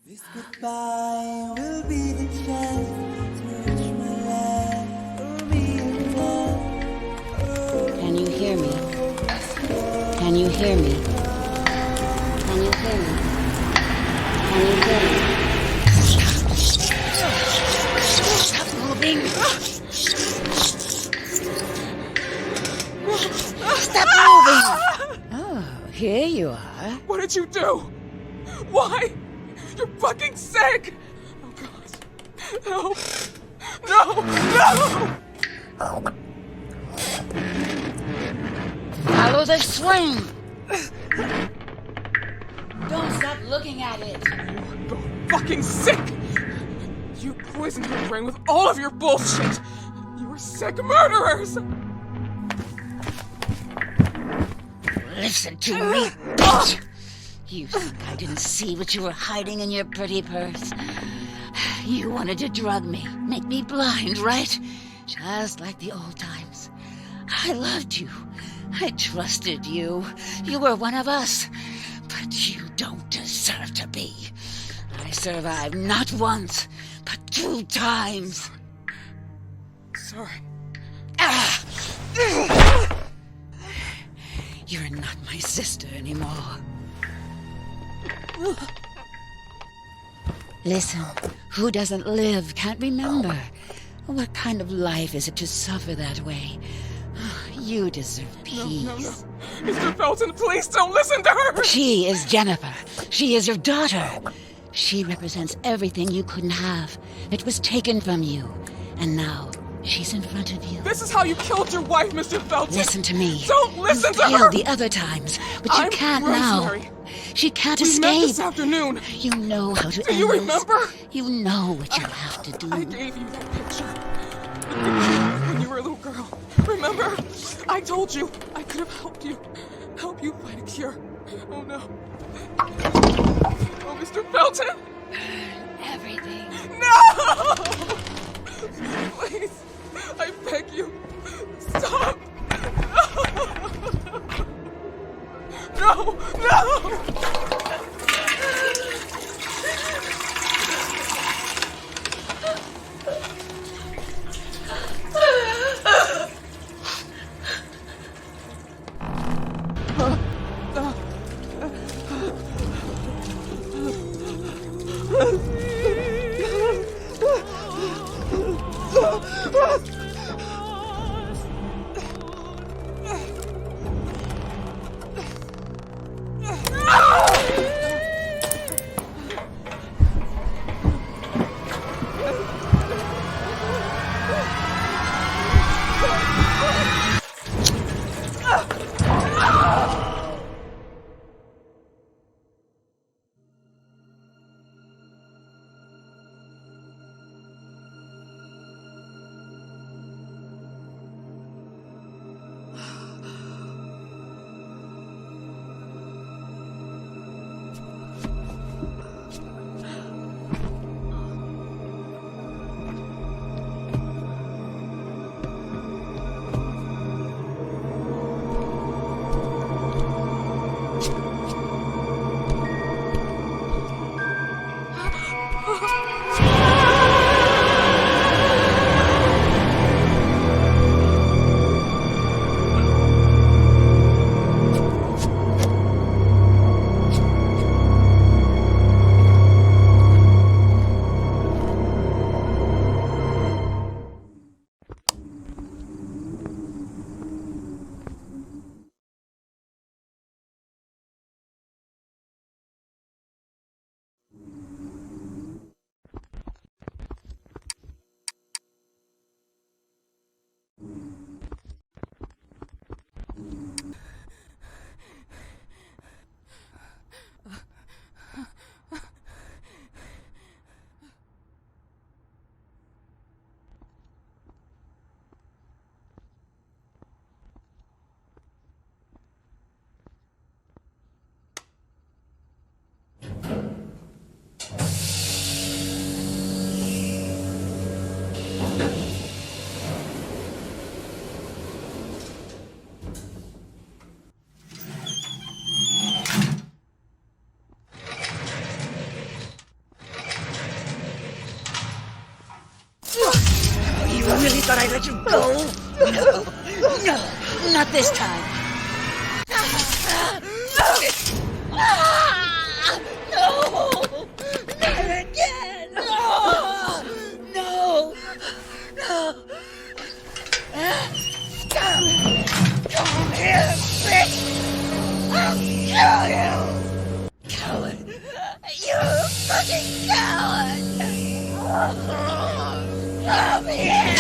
This goodbye will be the chance to reach my life for me again. Can you hear me? Can you hear me? Can you hear me? Can you hear me? Stop moving! Stop moving! Oh, here you are. What did you do? Why? You're fucking sick! Oh, God. No! No! Follow the swing! Don't stop looking at it! You're fucking sick! You poisoned her brain with all of your bullshit! You were sick murderers! Listen to me, bitch! You think I didn't see what you were hiding in your pretty purse? You wanted to drug me, make me blind, right? Just like the old times. I loved you. I trusted you. You were one of us. But you don't deserve to be. I survived not once, but 2 times. Sorry. You're not my sister anymore. Listen, who doesn't live can't remember. What kind of life is it to suffer that way? You deserve peace. No. Mr. Felton, please don't listen to her! She is Jennifer. She is your daughter. She represents everything you couldn't have. It was taken from you. And now, she's in front of you. This is how you killed your wife, Mr. Felton! Listen to me. Don't listen to her! You failed the other times, but you can't Rosemary. now. She can't We met escape. this afternoon. You know how to Do you end this. remember? You know what you have to do. I gave you that picture. When you were a little girl. Remember? I told you I could have helped you. Help you find a cure. Oh no. Oh, Mr. Felton! Everything. No! Please. I beg you. Stop. No! really thought I'd let you go? No, no, not this time. No! Not again! No! No! No! Come here, bitch! I'll kill you! Coward! You fucking coward! Come here!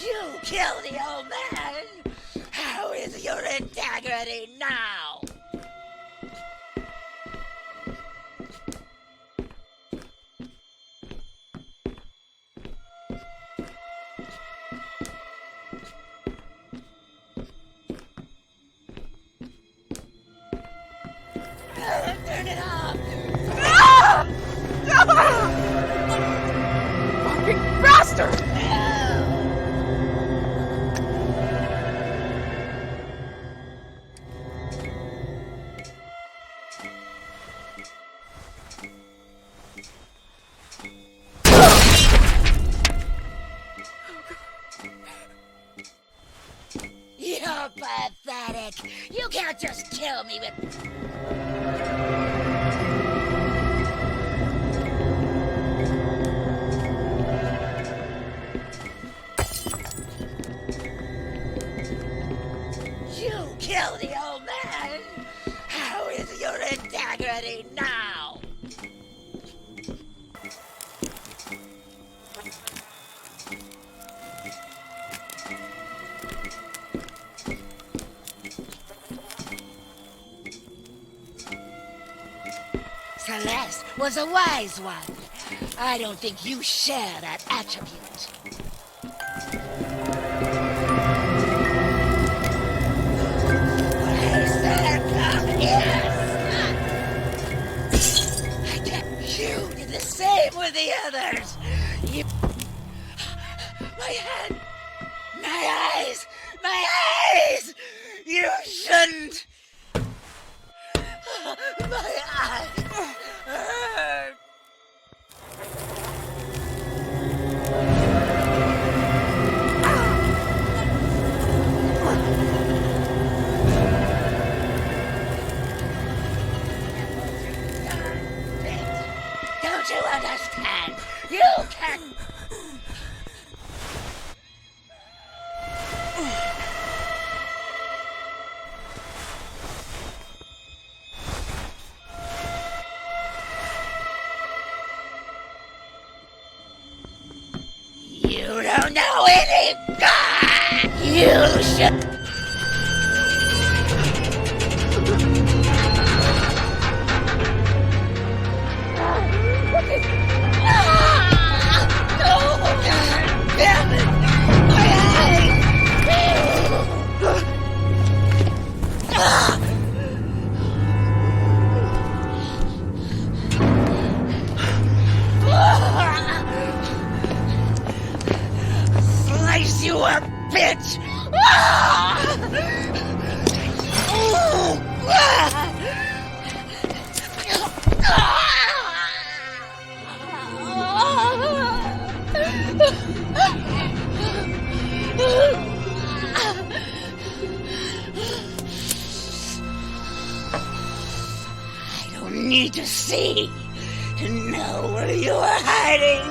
You killed the old man! How is your integrity now? Turn it off! Fucking bastard! You're pathetic. You can't just kill me with... You killed the old man! How is your integrity now? Celeste was a wise one. I don't think you share that attribute. I said come here, son. I can't. You did the same with the others. You... My head. My eyes. My eyes! You shouldn't. My eyes hurt. Don't you understand? You can... You don't know any God! You should... Damn it! My eyes! Slice you up, bitch! need to see to know where you are hiding.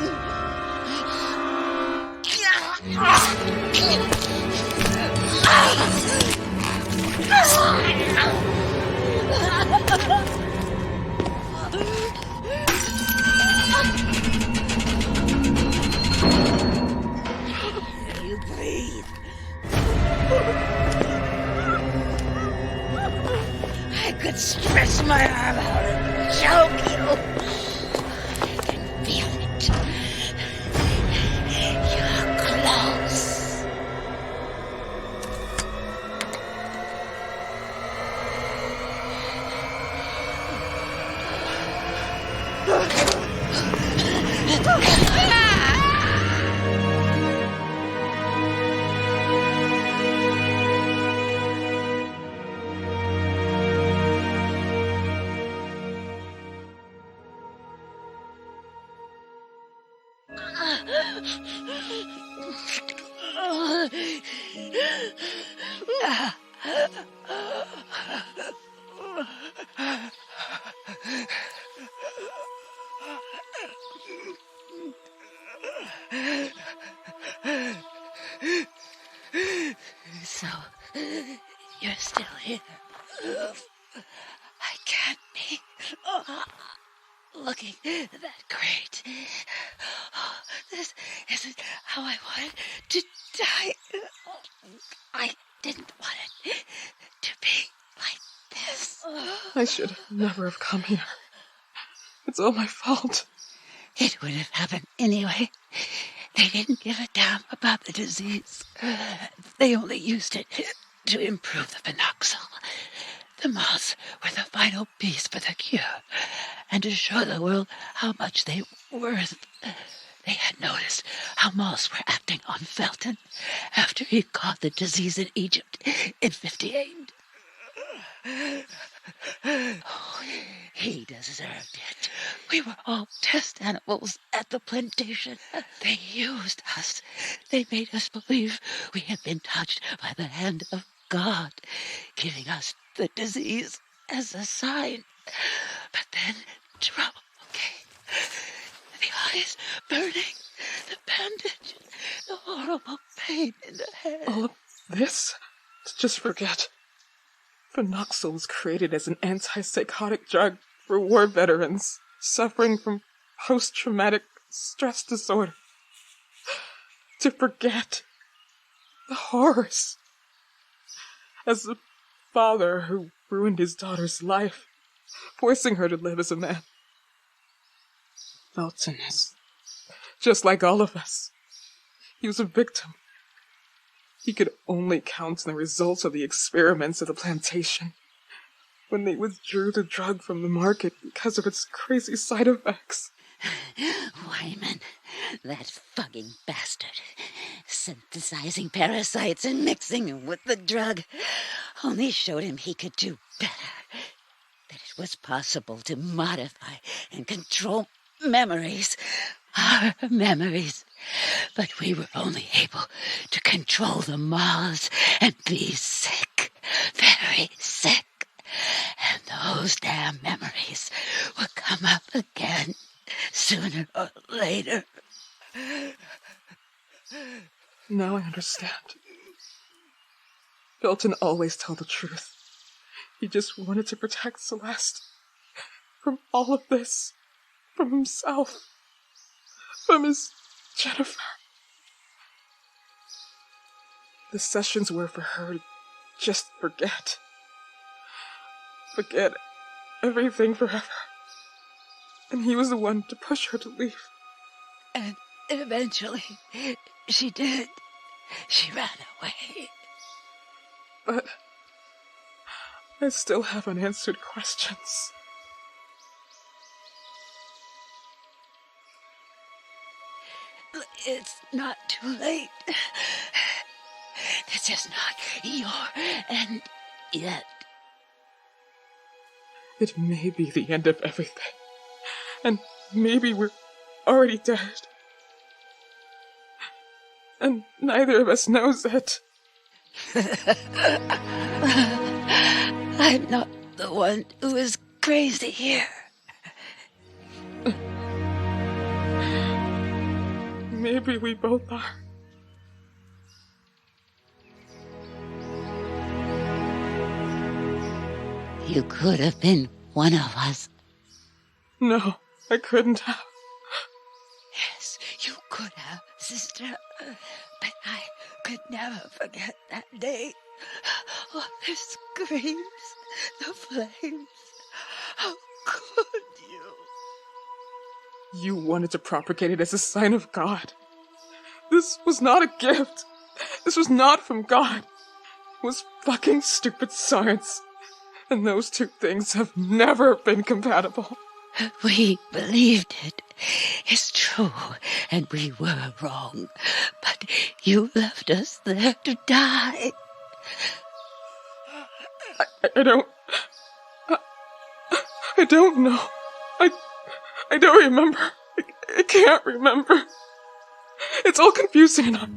You breathe. I could stretch my arm out and choke you. I can feel it. You're close. So, you're still here. I can't be looking that great. This isn't how I wanted to die. I didn't want it to be like this. I should never have come here. It's all my fault. It would have happened anyway. They didn't give a damn about the disease. They only used it to improve the phenoxyl. The moths were the final piece for the cure, and to show the world how much they were worth. They had noticed how moths were acting on Felton after he caught the disease in Egypt in 58. Oh, he deserved it. We were all test animals at the plantation. They used us. They made us believe we had been touched by the hand of God, giving us the disease as a sign. But then trouble came. The eyes burning, the bandage, the horrible pain in the head. All of this? Just forget. Phenoxyl was created as an antipsychotic drug for war veterans suffering from post-traumatic stress disorder. To forget the horrors. As the father who ruined his daughter's life, forcing her to live as a man. Felton is just like all of us. He was a victim. He could only count on the results of the experiments of the plantation when they withdrew the drug from the market because of its crazy side effects. Wyman, that fucking bastard, synthesizing parasites and mixing them with the drug, only showed him he could do better, that it was possible to modify and control memories, our memories. But we were only able to control the moths and be sick, very sick. And those damn memories would come up again, sooner or later. Now I understand. Felton always told the truth. He just wanted to protect Celeste from all of this, from himself, from his Jennifer. The sessions were for her to just forget. Forget everything forever. And he was the one to push her to leave. And eventually, she did. She ran away. But I still have unanswered questions. It's not too late. This is not your end yet. It may be the end of everything. And maybe we're already dead. And neither of us knows it. I'm not the one who is crazy here. maybe we both are. You could have been one of us. No, I couldn't have. Yes, you could have, sister. But I could never forget that day. Oh, the screams, the flames. How could you? You wanted to propagate it as a sign of God. This was not a gift. This was not from God. It was fucking stupid science. And those two things have never been compatible. We believed it. It's true, and we were wrong. But you left us there to die. I don't know. I don't remember. I can't remember. It's all confusing enough.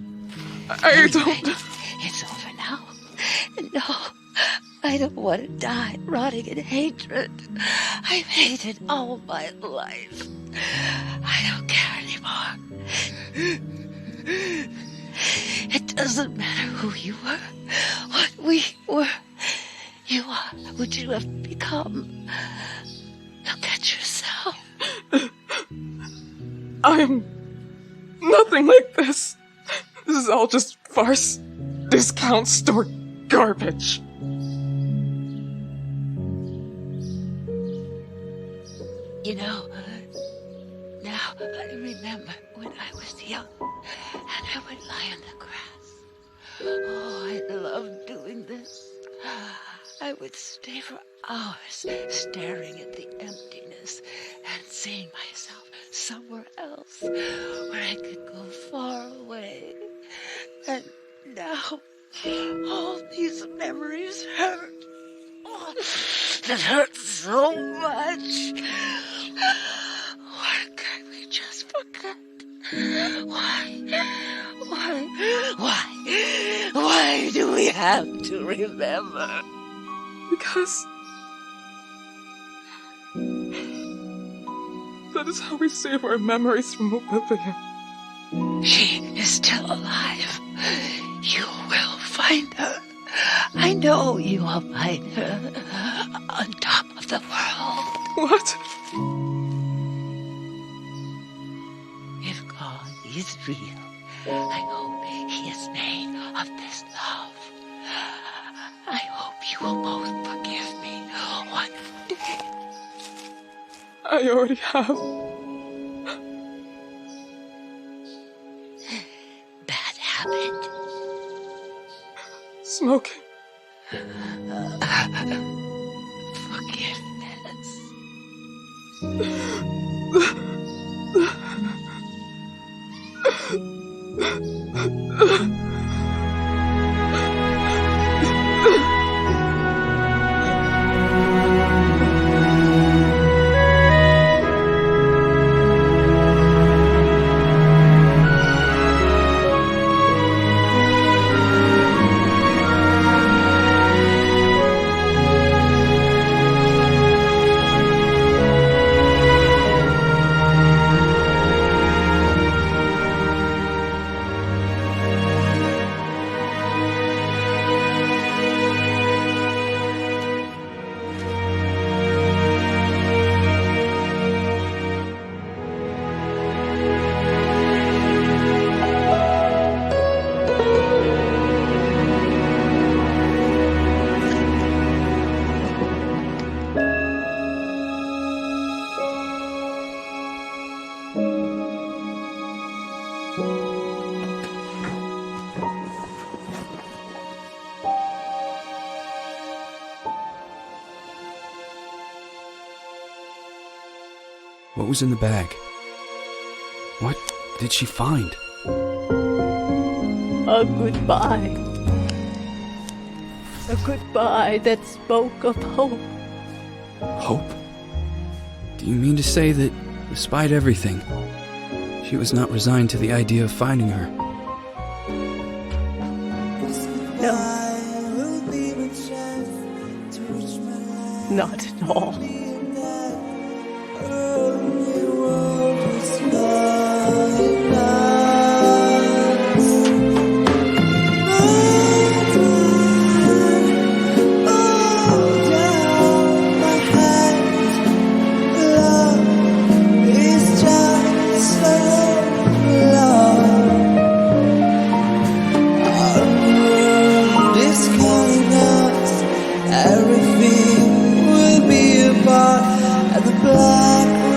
I don't... It's over now. No, I don't want to die rotting in hatred. I've hated all my life. I don't care anymore. It doesn't matter who you were, what we were. You are what you have become. Look at yourself. I'm nothing like this. This is all just farce, discount store garbage. You know, now I remember when I was young and I would lie on the grass. Oh, I loved doing this. I would stay for hours staring at the emptiness and seeing myself somewhere else where I could go far away. And now, all these memories hurt. Oh, it hurts so much. Why can't we just forget? Why do we have to remember? Because that is how we save our memories from oblivion. She is still alive. You will find her. I know you will find her on top of the world. What? If God is real, I hope He is made of this love. I hope you will both forgive me one day. I already have. Bad habit. Smoking. Forgiveness. What was in the bag? What did she find? A goodbye. A goodbye that spoke of hope. Hope? Do you mean to say that, despite everything, she was not resigned to the idea of finding her? No. Not at all. Bye. and the black